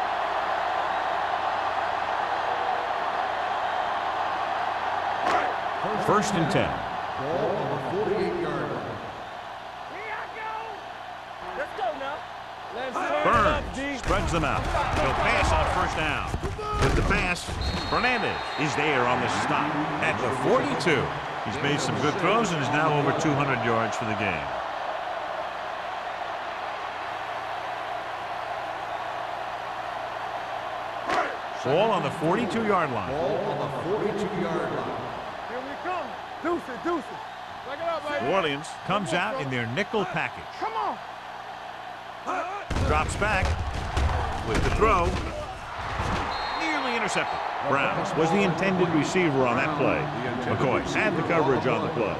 First and 10. Ball on the 48-yard line. Here I go. Let's go now. Let's turn it Burns up, D. spreads them out. He'll pass on 1st down. With the pass, Fernandez is there on the stop at the 42. He's made some good throws and is now over 200 yards for the game. Ball on the 42-yard line. Ball on the 42-yard line. Here we come. Deuce it, deuce it. Look it up, baby. New Orleans comes out in their nickel package. Come on. Drops back with the throw. Nearly intercepted. Browns was the intended receiver on that play. McCoy had the coverage on the play.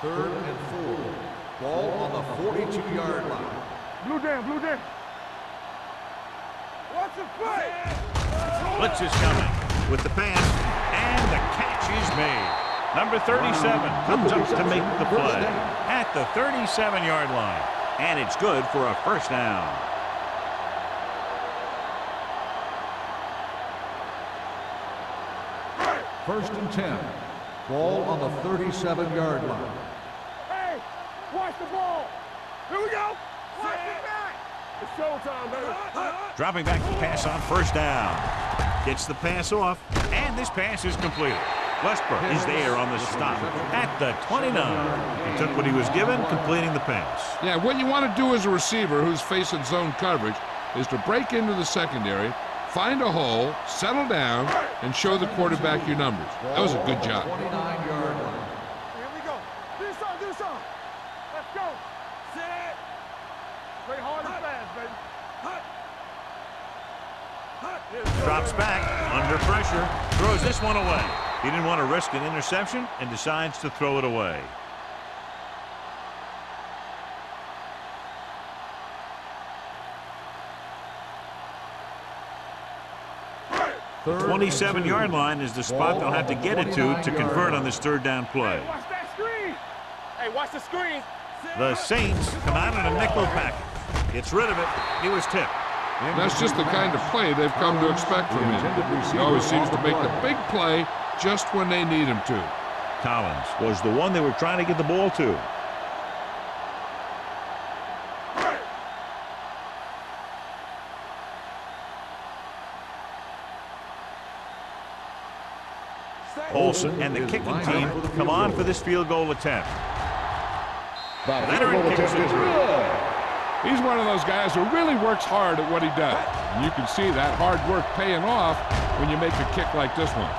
Third and 4. Ball on the 42-yard line. Blue down, blue down. Watch the play. Blitz is coming with the pass, and the catch is made. Number 37 comes up to make the play at the 37-yard line, and it's good for a 1st down. First and 10. Ball on the 37-yard line. Hey, watch the ball. Here we go. Watch it back. It's showtime, baby. Dropping back to pass on 1st down. Gets the pass off, and this pass is completed. Westbrook is there on the stop at the 29. He took what he was given, completing the pass. Yeah, what you want to do as a receiver who's facing zone coverage is to break into the secondary, find a hole, settle down, and show the quarterback your numbers. That was a good job. 29-yard line. Here we go. Do something, do something. Let's go. Set. Play hard and fast, baby. Drops back, under pressure, throws this one away. He didn't want to risk an interception and decides to throw it away. The 27-yard line is the spot they'll have to get it to convert on this 3rd down play. Hey, watch that screen. Hey, watch the screen. The Saints come out in a nickel package. Gets rid of it. He was tipped. That's just the kind of play they've come to expect from him. He always seems to make the big play just when they need him to. Collins was the one they were trying to get the ball to. Olsen and the kicking team come on for this field goal attempt. Veteran kicks it through. He's one of those guys who really works hard at what he does. And you can see that hard work paying off when you make a kick like this one.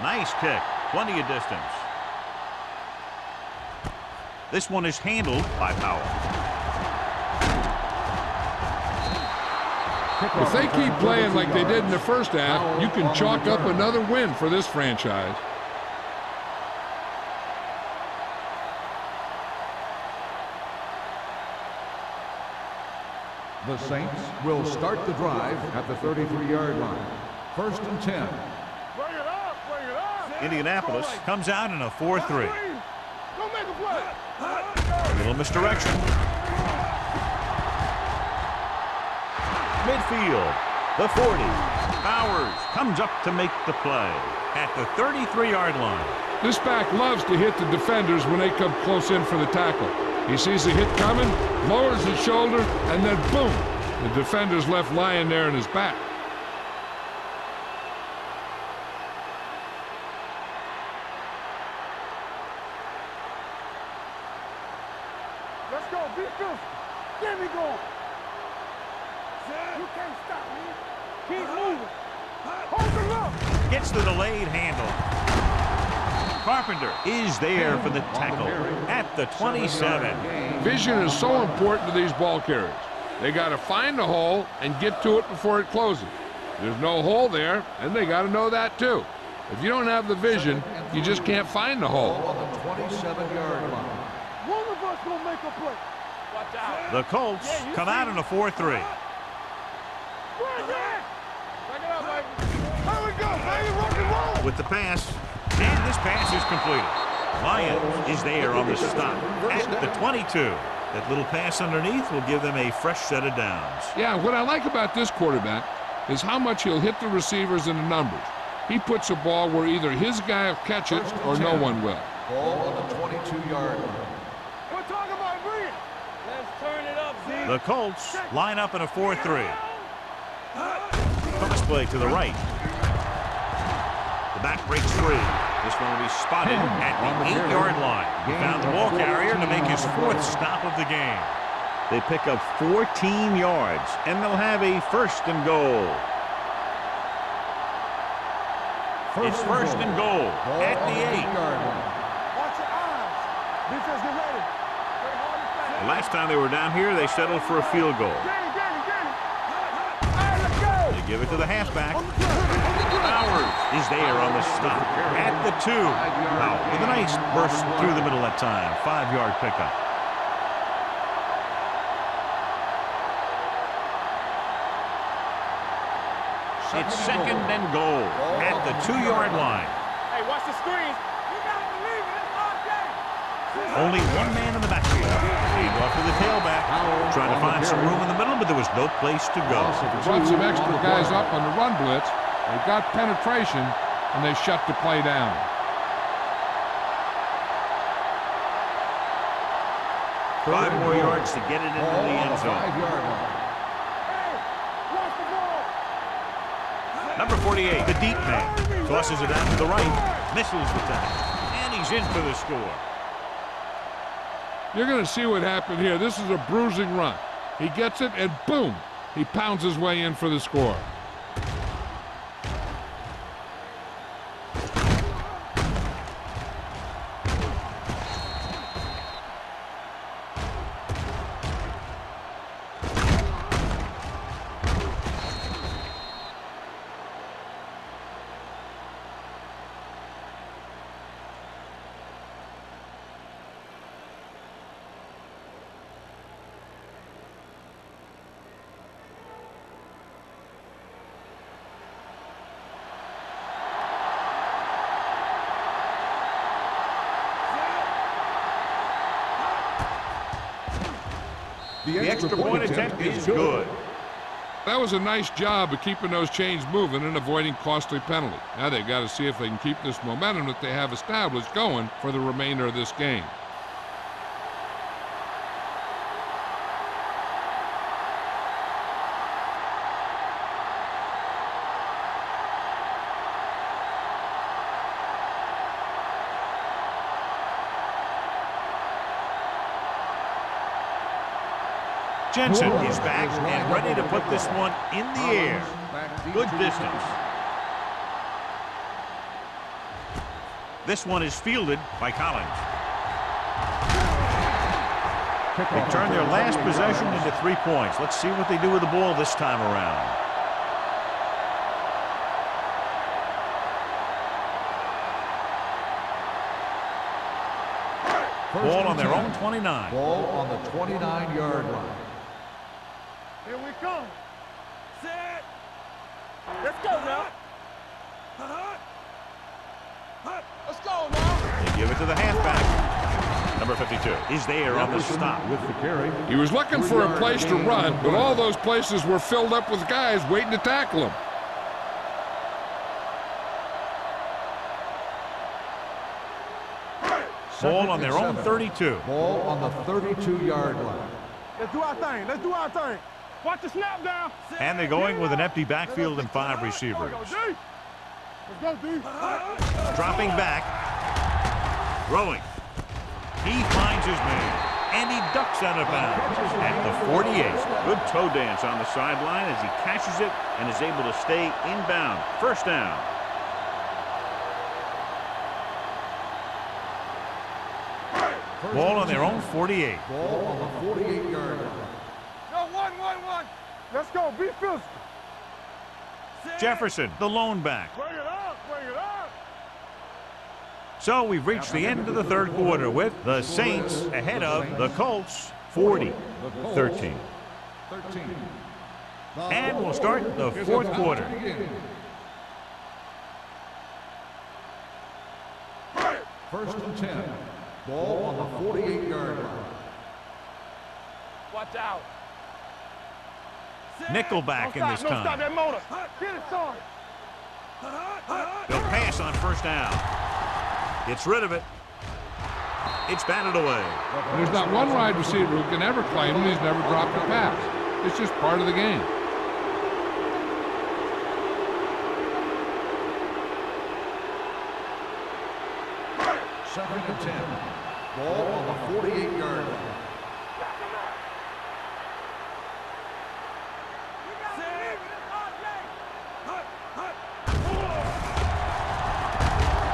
Nice kick. Plenty of distance. This one is handled by Powell. If they keep playing like they did in the first half, you can chalk up another win for this franchise. The Saints will start the drive at the 33-yard line. 1st and 10. Bring it up, bring it up. Indianapolis comes out in a 4-3. Don't make a play. A little misdirection. Midfield, the 40. Bowers comes up to make the play at the 33-yard line. This back loves to hit the defenders when they come close in for the tackle. He sees the hit coming, lowers his shoulder, and then boom, the defender's left lying there in his back. Let's go, be good. Get me going. You can't stop me. Keep moving. Hold the look. Gets the delayed handle. Carpenter is there for the tackle at the 27. Vision is so important to these ball carriers. They got to find the hole and get to it before it closes. There's no hole there, and they got to know that too. If you don't have the vision, you just can't find the hole. On the 27-yard line. One of us gonna make a play. Watch out. The Colts come out in a 4-3. Bring it. Back it up, baby. Here we go, baby. Rock and roll. With the pass, and this pass is completed. Lyons is there on the stop at the 22. That little pass underneath will give them a fresh set of downs. Yeah, what I like about this quarterback is how much he'll hit the receivers in the numbers. He puts a ball where either his guy will catch it or no one will. Ball on the 22-yard line. We're talking about bring it. Let's turn it up, Z. The Colts line up in a 4-3. Pass play to the right. The back breaks free. This one will be spotted at the 8-yard line. He found the ball carrier to make his 4th stop of the game. They pick up 14 yards, and they'll have a 1st and goal. It's 1st and goal at the 8. Watch your eyes. Defense, get ready. Play hard and fast. The last time they were down here, they settled for a field goal. Get it. All right, let's go. They give it to the halfback. Bowers is there on the stop at the 2. Wow, with a nice burst through the middle that time. 5-yard pickup. It's 2nd and goal at the 2-yard line. Hey, watch the screen. You gotta believe it. It's our game. Only one man in the backfield. Hand off to the tailback. Trying to find some room in the middle, but there was no place to go. Brought some extra guys up on the run blitz. They got penetration, and they shut the play down. Five more yards to get it into the end zone. 5-yard line. Hey, watch the ball. Number 48, the deep man. Tosses it out to the right. Misses the tackle. And he's in for the score. You're going to see what happened here. This is a bruising run. He gets it, and boom, he pounds his way in for the score. The extra point attempt is good. That was a nice job of keeping those chains moving and avoiding costly penalties. Now they've got to see if they can keep this momentum that they have established going for the remainder of this game. Jensen is back and ready to put this one in the air. Good distance. This one is fielded by Collins. They turn their last possession into 3 points. Let's see what they do with the ball this time around. Ball on their own 29. Ball on the 29-yard line. Here we come. Set. Let's go now. Let's go now. They give it to the halfback. Number 52 is there on the stop. With the carry. He was looking for a place to run, but all those places were filled up with guys waiting to tackle him. Ball on their own 32. Ball on the 32-yard line. Let's do our thing. Let's do our thing. Watch the snap down. And they're going with an empty backfield and 5 receivers. Let's go, D. Dropping back. Throwing. He finds his man. And he ducks out of bounds at the 48. Good toe dance on the sideline as he catches it and is able to stay inbound. First down. Ball on their own 48. Ball on the 48-yard line. Go, one. Let's go. Be physical. Jefferson, the lone back. Bring it up. So we've reached the end of the third quarter with the Saints ahead of the Colts 40-13. And we'll start the fourth quarter. First and 10. Ball on the 48-yard line. Watch out. Nickelback in this Don't stop time. that motor. Get it, son. They'll pass on first down. Gets rid of it. It's batted away. There's not one wide receiver who can ever claim that he's never dropped a pass. It's just part of the game. Second and 10. Ball on the 48-yard line.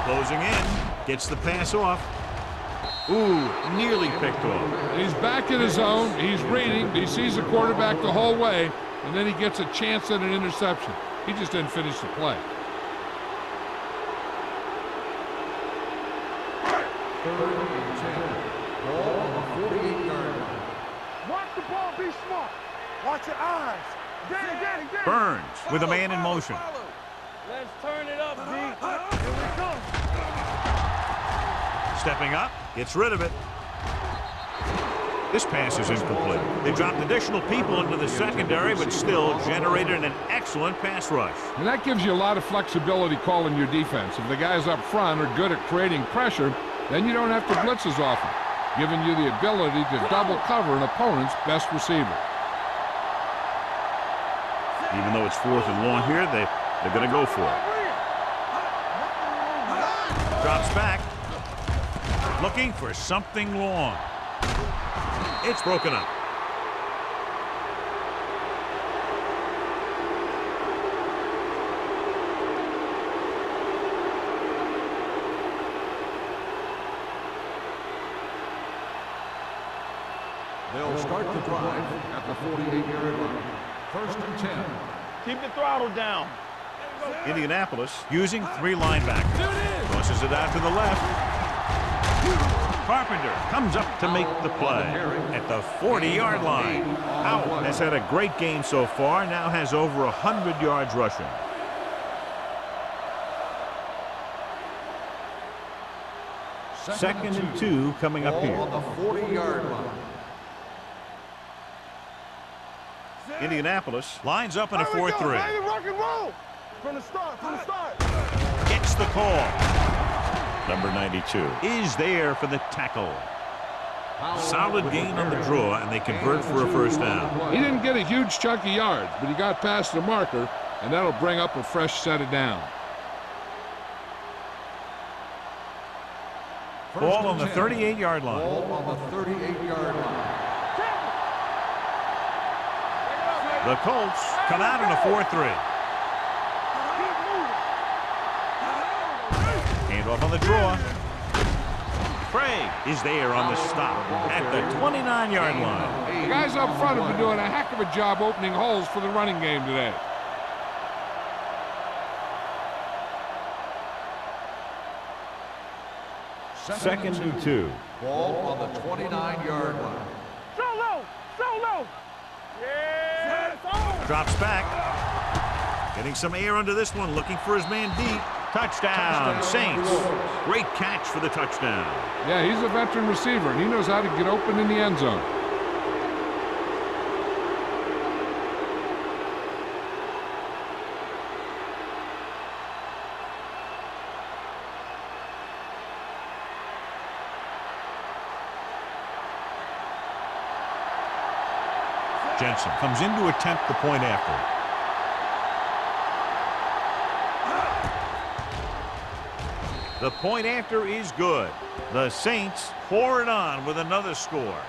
Closing in. Gets the pass off. Ooh, nearly picked off. He's back in his zone. He's reading. He sees the quarterback the whole way, and then he gets a chance at an interception. He just didn't finish the play. Third and 10. Ball on the 48-yard line. Watch the ball. Be smart. Watch your eyes. Get it. Burns with a man in motion. Let's turn it up, D. Here we come. Stepping up, gets rid of it. This pass is incomplete. They dropped additional people into the secondary, but still generated an excellent pass rush. And that gives you a lot of flexibility calling your defense. If the guys up front are good at creating pressure, then you don't have to blitz as often, giving you the ability to double cover an opponent's best receiver. Even though it's 4th and long here, they're going to go for it. Drops back. Looking for something long. It's broken up. They'll start the drive at the 48-yard line. First and 10. Keep the throttle down. Indianapolis using 3 linebackers. Tosses it out to the left. Carpenter comes up to make the play at the 40-yard line. Howell has had a great game so far, now has over 100 yards rushing. Second and 2 coming up here. On the 40-yard line. Indianapolis lines up in a 4-3. Rock and roll. From the start. Gets the call. Number 92 is there for the tackle. Solid gain on the draw, and they convert for a first down. He didn't get a huge chunk of yards, but he got past the marker, and that'll bring up a fresh set of down. Ball on the 38-yard line. Ball on the 38-yard line. The Colts come out in a 4-3. Hand Off on the draw. Craig is there on the stop at the 29-yard line. The guys up front have been doing a heck of a job opening holes for the running game today. Second and 2. Ball on the 29-yard line. Solo! Solo! Yeah! Drops back. Getting some air under this one, looking for his man deep. Touchdown, Saints. Great catch for the touchdown. Yeah, he's a veteran receiver, and he knows how to get open in the end zone. Jensen comes in to attempt the point after. The point after is good. The Saints pour it on with another score.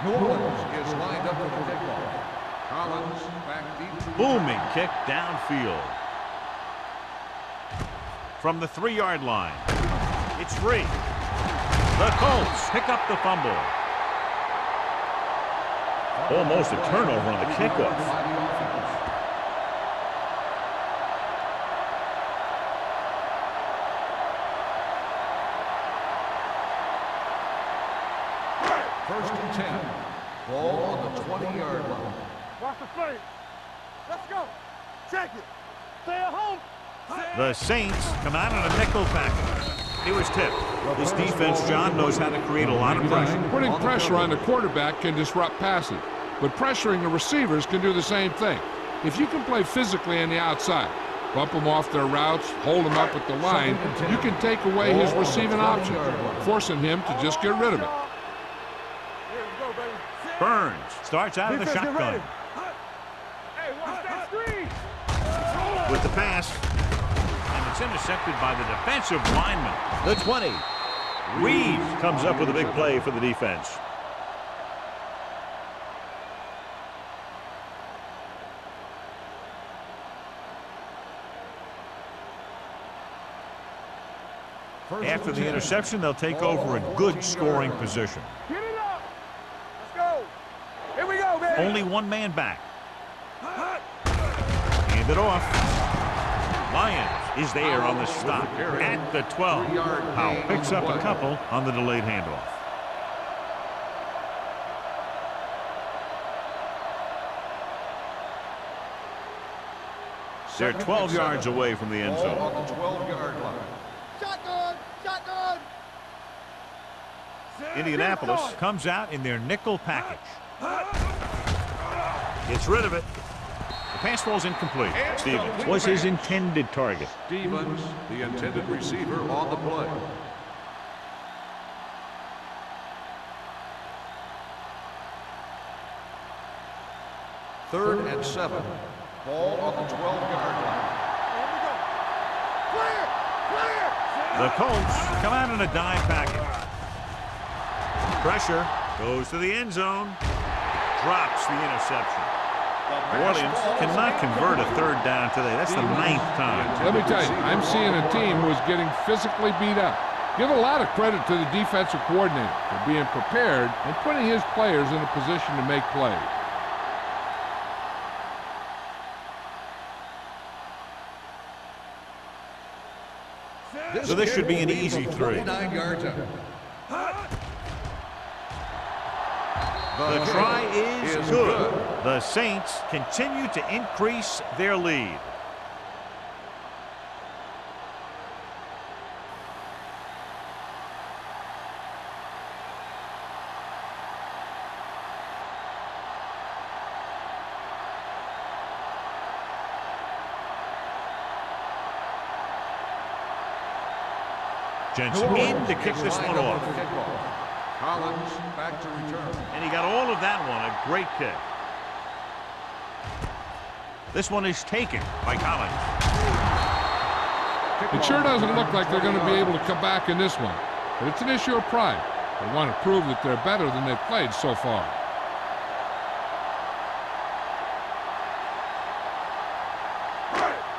New Orleans is lined up for the kickoff. Collins back deep. Booming kick downfield. From the 3-yard line. It's free. The Colts pick up the fumble. Almost a turnover on the kickoff. First and 10. Ball on the 20-yard line. Watch the play. Let's go. Check it. Stay at home. The Saints come out in a nickel package. He was tipped. This defense, John, knows how to create a lot of pressure. Putting pressure on the quarterback can disrupt passing, but pressuring the receivers can do the same thing. If you can play physically on the outside, bump them off their routes, hold them up at the line, you can take away his receiving options, forcing him to just get rid of it. Burns starts out of the shotgun. Hey, watch that screen. With the pass. And it's intercepted by the defensive lineman. The 20. Reeves comes up with a big play for the defense. After the interception, they'll take over a good scoring position. Get it up. Let's go. Here we go, baby. Only one man back. Hand it off. Lyons is there on the stop at the 12. Powell picks up a couple on the delayed handoff. They're 12 yards away from the end zone. On the 12-yard line. Shotgun. Shotgun. Indianapolis comes out in their nickel package. Gets rid of it. The pass falls incomplete. Stevens was his intended target. Stevens, the intended receiver, on the play. Third and 7. Ball on the 12-yard line. Clear. Clear. The Colts come out in a dime package. Pressure goes to the end zone. Drops the interception. New Orleans cannot convert a third down today. That's the 9th time. Let me tell you, I'm seeing a team who is getting physically beat up. Give a lot of credit to the defensive coordinator for being prepared and putting his players in a position to make plays. So this should be an easy 3. 29 yards out. The try is good. The Saints continue to increase their lead. Jensen in to kick this one off. Collins back to return. And he got all of that one. A great kick. This one is taken by Collins. It sure doesn't look like they're going to be able to come back in this one, but it's an issue of pride. They want to prove that they're better than they've played so far.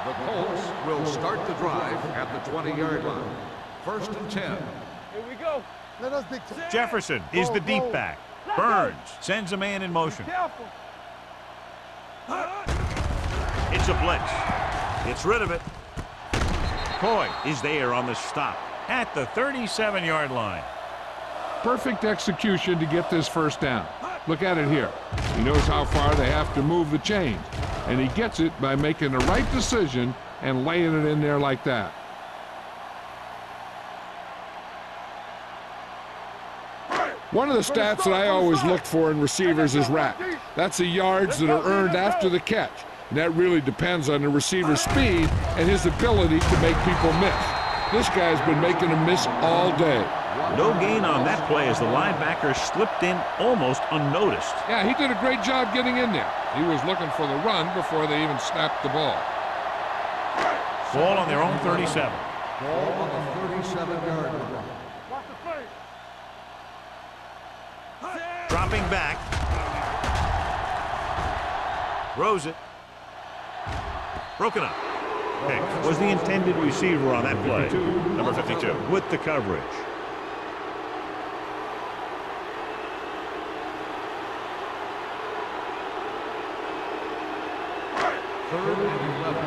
The Colts will start the drive at the 20-yard line. 1st and 10. Here we go. Let us dig. Jefferson is the deep back. Burns sends a man in motion. Careful. It's a blitz. Gets rid of it. Coy is there on the stop at the 37-yard line. Perfect execution to get this first down. Look at it here. He knows how far they have to move the chains, and he gets it by making the right decision and laying it in there like that. One of the stats that I always look for in receivers is RAC. That's the yards that are earned after the catch. And that really depends on the receiver's speed and his ability to make people miss. This guy's been making them miss all day. No gain on that play as the linebacker slipped in almost unnoticed. Yeah, he did a great job getting in there. He was looking for the run before they even snapped the ball. Ball on their own 37. Ball on the 37-yard line. Watch the play. Dropping back. Throws it. Broken up. Pick was the intended receiver on that play. Number 52 with the coverage. Third and 11.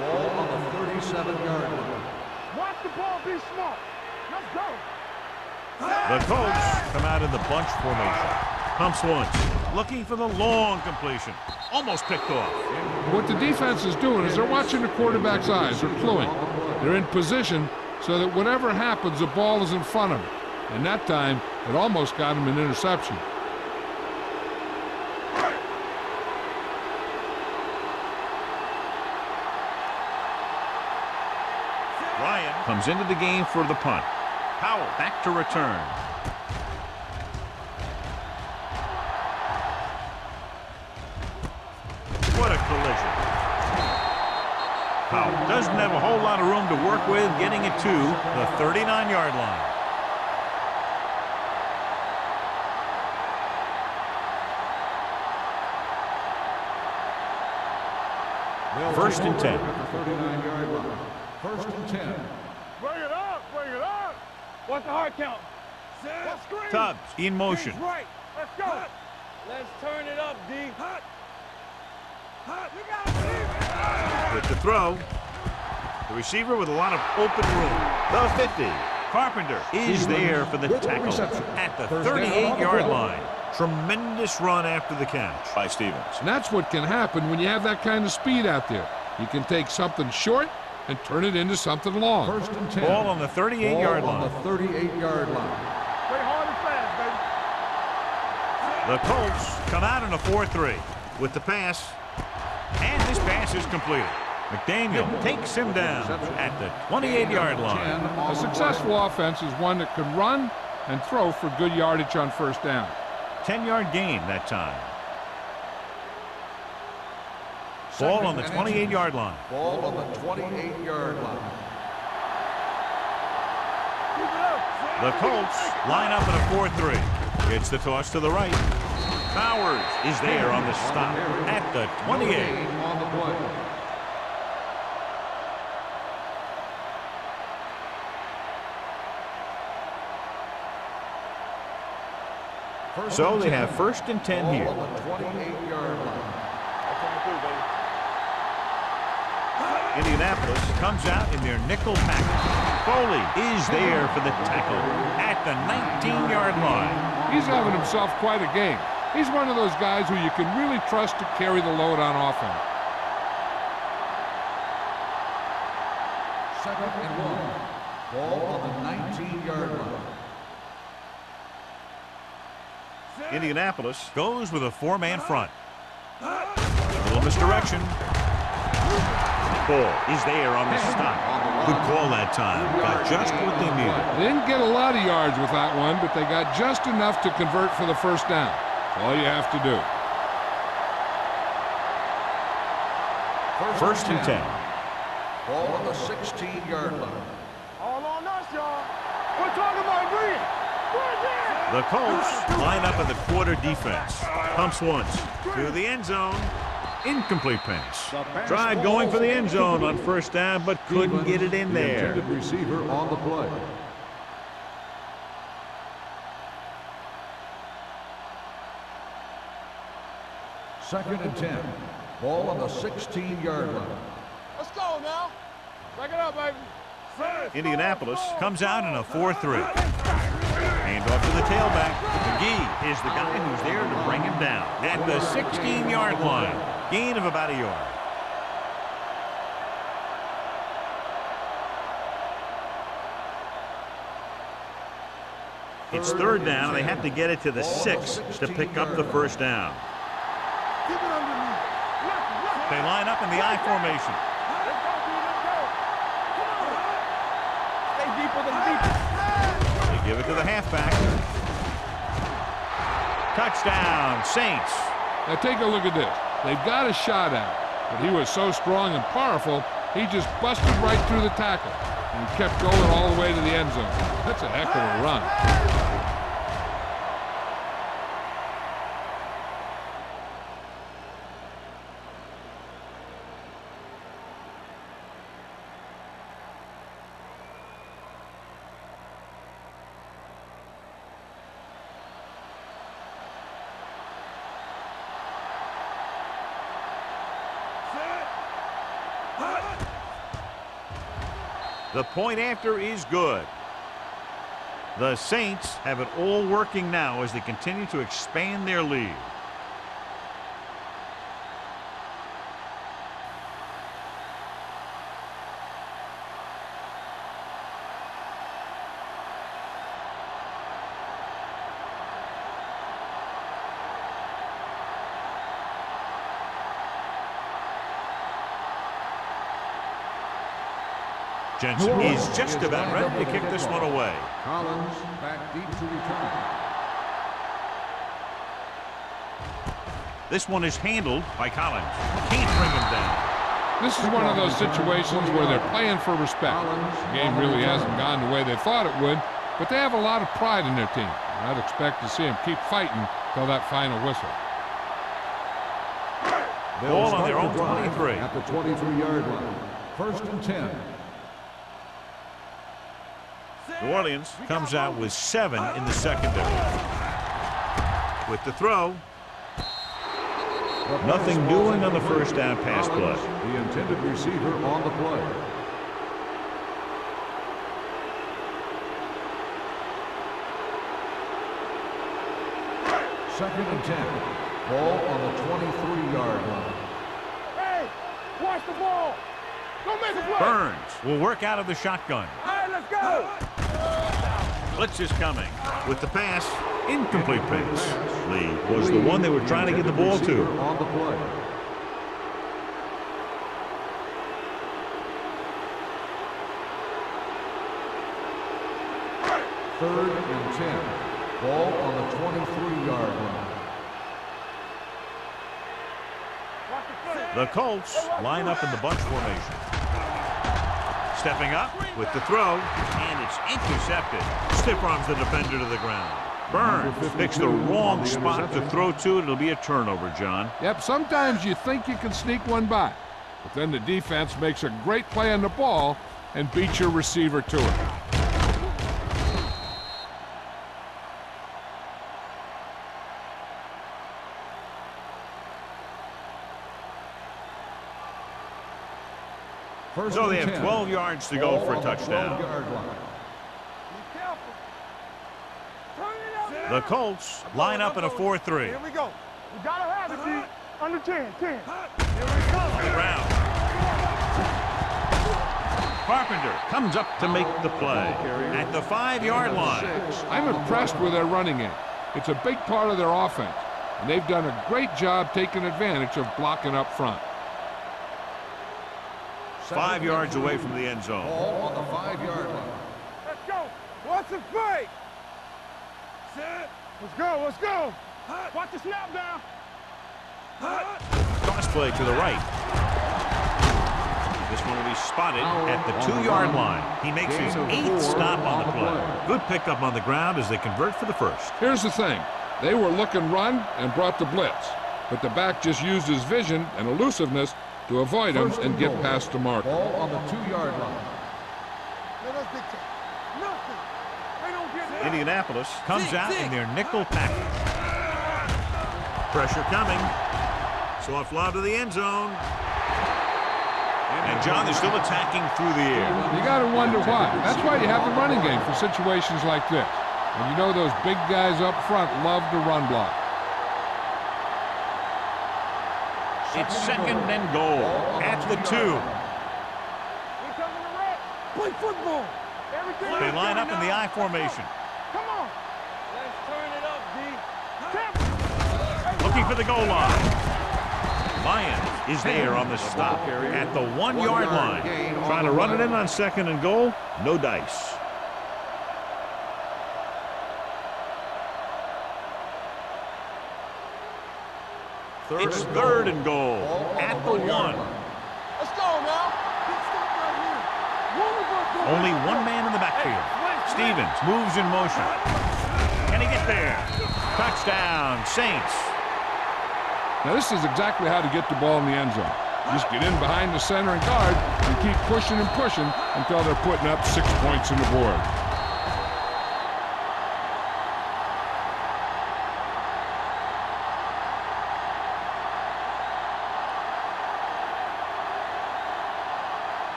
Ball on the 37-yard line. Watch the ball. Be smart. Let's go. The Colts come out in the bunch formation. Pumps once. Looking for the long completion. Almost picked off. What the defense is doing is they're watching the quarterback's eyes. They're cluing. They're in position so that whatever happens, the ball is in front of them. And that time, it almost got him an interception. Ryan comes into the game for the punt. Powell back to return. What a collision. Powell doesn't have a whole lot of room to work with, getting it to the 39-yard line. First and 10. 39-yard line. 1st and 10. Bring it up. Bring it up. What's the hard count? Tubbs in motion. Right. Let's go. Let's turn it up, D. You got it. With the throw. The receiver with a lot of open room. The 50. Carpenter is there for the tackle at the 38-yard line. Tremendous run after the catch by Stevens. And that's what can happen when you have that kind of speed out there. You can take something short and turn it into something long. 1st and 10. Ball on the 38-yard Ball line. on the 38-yard line. Play hard and fast, baby. The Colts come out in a 4-3 with the pass, and this pass is completed. McDaniel takes him down at the 28-yard line. A successful offense is one that can run and throw for good yardage on first down. 10-yard gain that time. Ball on the 28-yard line. Ball on the 28-yard line. The Colts line up in a 4-3. Gets the toss to the right. Powers is there on the stop at the 28. On the play. So they have 1st and 10 here. Ball on the 28-yard line. Indianapolis comes out in their nickel package. Foley is there for the tackle at the 19-yard line. He's having himself quite a game. He's one of those guys who you can really trust to carry the load on offense. 2nd and 1. Ball on the 19-yard line. Indianapolis goes with a 4-man front. A little misdirection. Ball is there on the stop. Good call that time. Got just what they needed. They didn't get a lot of yards with that one, but they got just enough to convert for the first down. That's all you have to do. First and 10. Ball on the 16-yard line. All on us, y'all. We're talking about green. The Colts line up in the quarter defense. Pumps once to the end zone. Incomplete pass. Tried going for the end zone on first down, but couldn't get it in there. The intended receiver on the play. Second and 10. Ball on the 16-yard line. Let's go now. Back it up, baby. Indianapolis comes out in a 4-3. Handoff to the tailback. McGee is the guy who's there to bring him down at the 16-yard line. Gain of about a yard. It's third down, and they have to get it to the 6 to pick up the first down. Keep it underneath. Left. They line up in the I formation. Let's go, dude. Let's go. Come on. Stay deeper than deeper. They give it to the halfback. Touchdown, Saints. Now take a look at this. They've got a shot at it, but he was so strong and powerful, he just busted right through the tackle and kept going all the way to the end zone. That's a heck of a run. The point after is good. The Saints have it all working now as they continue to expand their lead. Jensen is just about ready to kick this one away. Collins back deep to return. This one is handled by Collins. Can't bring him down. This is one of those situations where they're playing for respect. The game really hasn't gone the way they thought it would, but they have a lot of pride in their team. I'd expect to see them keep fighting till that final whistle. Ball on their own 23. At the 23-yard line. First and 10. New Orleans comes out with 7 in the secondary. With the throw. Nothing doing on the first down pass play. The intended receiver on the play. Second and 10. Ball on the 23-yard line. Hey, watch the ball. Don't make a play. Burns will work out of the shotgun. All right, let's go. Blitz is coming. With the pass, incomplete pass. Lee was the one they were trying to get the ball to. On the play. Third and 10. Ball on the 23-yard line. The Colts line up in the bunch formation. Stepping up with the throw, and it's intercepted. Stiff arms the defender to the ground. Burns picks the wrong spot to throw to. It'll be a turnover, John. Yep, sometimes you think you can sneak one by, but then the defense makes a great play on the ball and beats your receiver to it. So they have 12 yards to go for a touchdown. The Colts line up in a 4-3. Here we go. We gotta have it, D. Under 10. Here we go. The ground. Carpenter comes up to make the play at the 5-yard line. I'm impressed with their running game. It's a big part of their offense, and they've done a great job taking advantage of blocking up front. 5 yards away from the end zone. Ball on the 5-yard line. Let's go. What's the fight? Let's go. Let's go. Watch the snap down. Cross play to the right. This one will be spotted at the 2-yard line. He makes his 8th stop on the play. Good pickup on the ground as they convert for the first. Here's the thing. They were looking run and brought the blitz, but the back just used his vision and elusiveness to avoid him and get past the marker. Ball on the 2-yard line. Indianapolis comes out in their nickel package. Pressure coming. Soft lob to the end zone. And John, they're still attacking through the air. You got to wonder why. That's why you have the running game for situations like this. And you know those big guys up front love to run block. It's 2nd and goal at the 2. Play football. They line up in the I formation. Come on. Let's turn it up, D. Looking for the goal line. Lyons is there on the stop at the 1-yard line. Trying to run it in on 2nd and goal. No dice. It's 3rd and goal at the 1. Let's go now. Only one man in the backfield. Stevens moves in motion. Can he get there? Touchdown, Saints. Now this is exactly how to get the ball in the end zone. Just get in behind the center and guard and keep pushing and pushing until they're putting up 6 points on the board.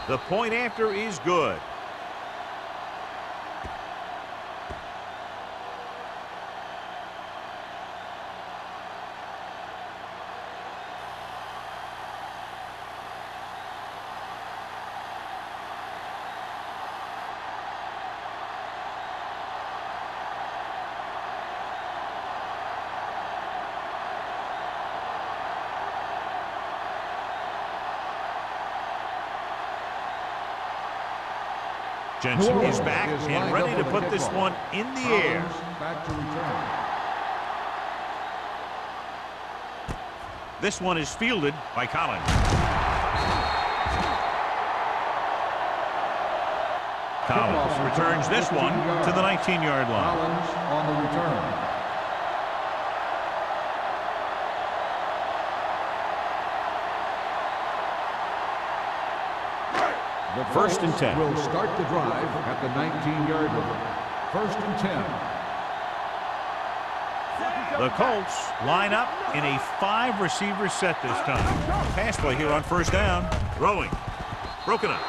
The point after is good. Jensen is back and ready to put this one in the air. Back to return. This one is fielded by Collins. Collins returns this one to the 19-yard line. Collins on the return. The 1st and 10. Will start the drive at the 19-yard line. 1st and 10. The Colts line up in a 5-receiver set this time. Pass play here on 1st down. Throwing. Broken up.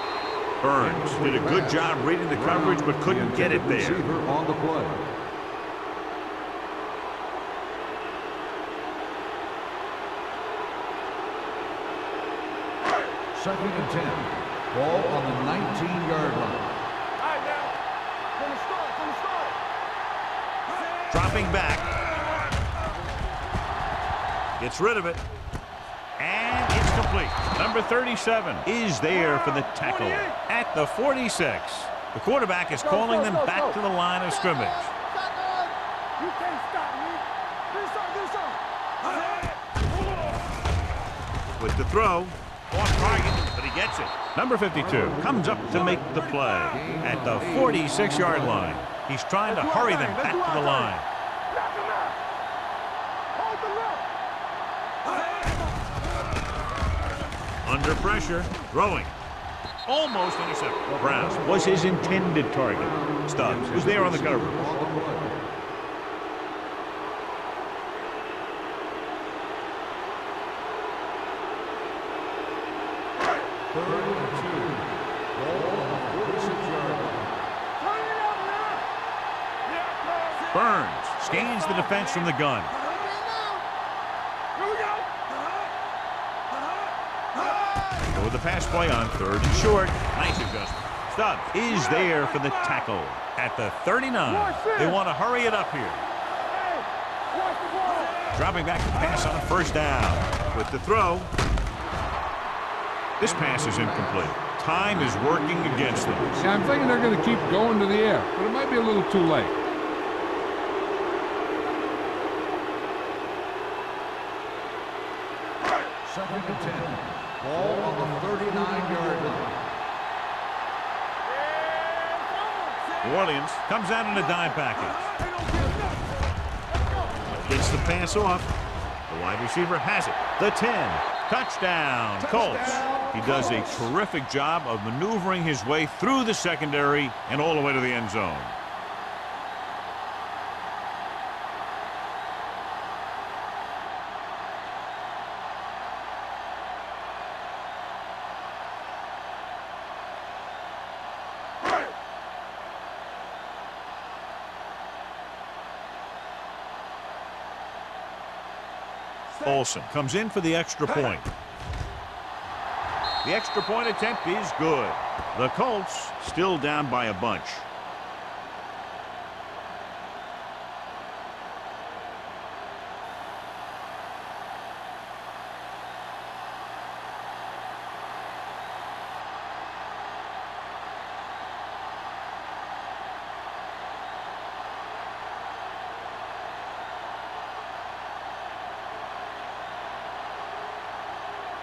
Burns did a good job reading the coverage but couldn't get it there. Receiver on the play. Second and 10. Ball on the 19-yard line. All right, now. From the start. Dropping back. Gets rid of it. And it's complete. Number 37 is there for the tackle at the 46. The quarterback is calling them back to the line of scrimmage. You can't stop me. With the throw. Off target, but he gets it. Number 52 comes up to make the play at the 46-yard line. He's trying to hurry them back to the line. Under pressure, throwing. Almost intercepted. Brown was his intended target. Stubbs was there on the cover. Burns scans the defense from the gun. Go with the pass play on 3rd and short. Nice adjustment. Stubbs is there for the tackle at the 39. They want to hurry it up here. Dropping back to pass on 1st down. With the throw. This pass is incomplete. Time is working against them. Yeah, I'm thinking they're going to keep going to the air, but it might be a little too late. Second and 10. Ball on the 39-yard line. New Orleans comes out in a dime package. Gets the pass off. The wide receiver has it. The 10. Touchdown, Colts. He does a terrific job of maneuvering his way through the secondary and all the way to the end zone. Olsen comes in for the extra point. The extra point attempt is good. The Colts still down by a bunch.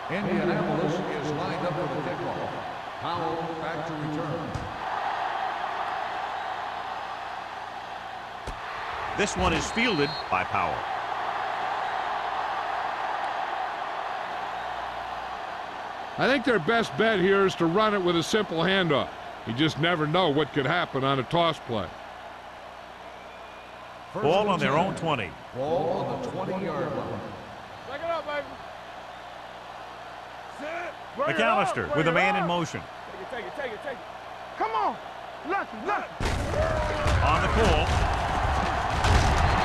Indianapolis is lined up for the kickoff. Powell back to return. This one is fielded by Powell. I think their best bet here is to run it with a simple handoff. You just never know what could happen on a toss play. Ball on their own 20. Ball on the 20-yard line. Back it up, baby. McAllister with a man in motion. Take it. Come on. Left. On the call.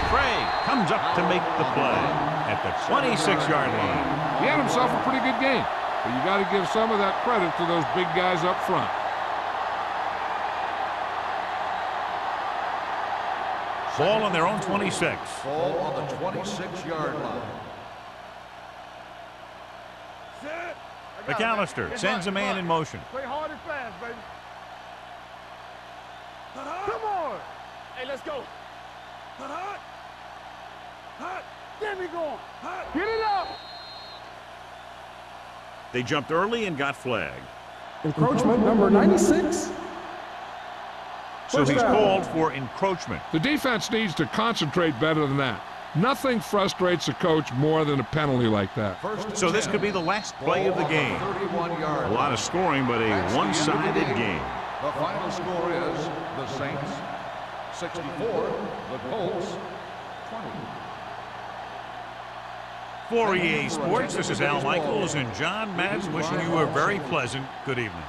Craig comes up to make the play at the 26-yard line. He had himself a pretty good game, but you got to give some of that credit to those big guys up front. Ball on their own 26. Ball on the 26-yard line. McAllister sends a man in motion. Play hard and fast, baby. Come on. Hey, let's go. Get me going. Get it up. They jumped early and got flagged. Encroachment number 96. So he's called for encroachment. The defense needs to concentrate better than that. Nothing frustrates a coach more than a penalty like that. So this could be the last play of the game. A lot of scoring, but a one-sided game. The final score is the Saints 64, the Colts 20. For EA Sports, this is Al Michaels and John Madden wishing you a very pleasant good evening.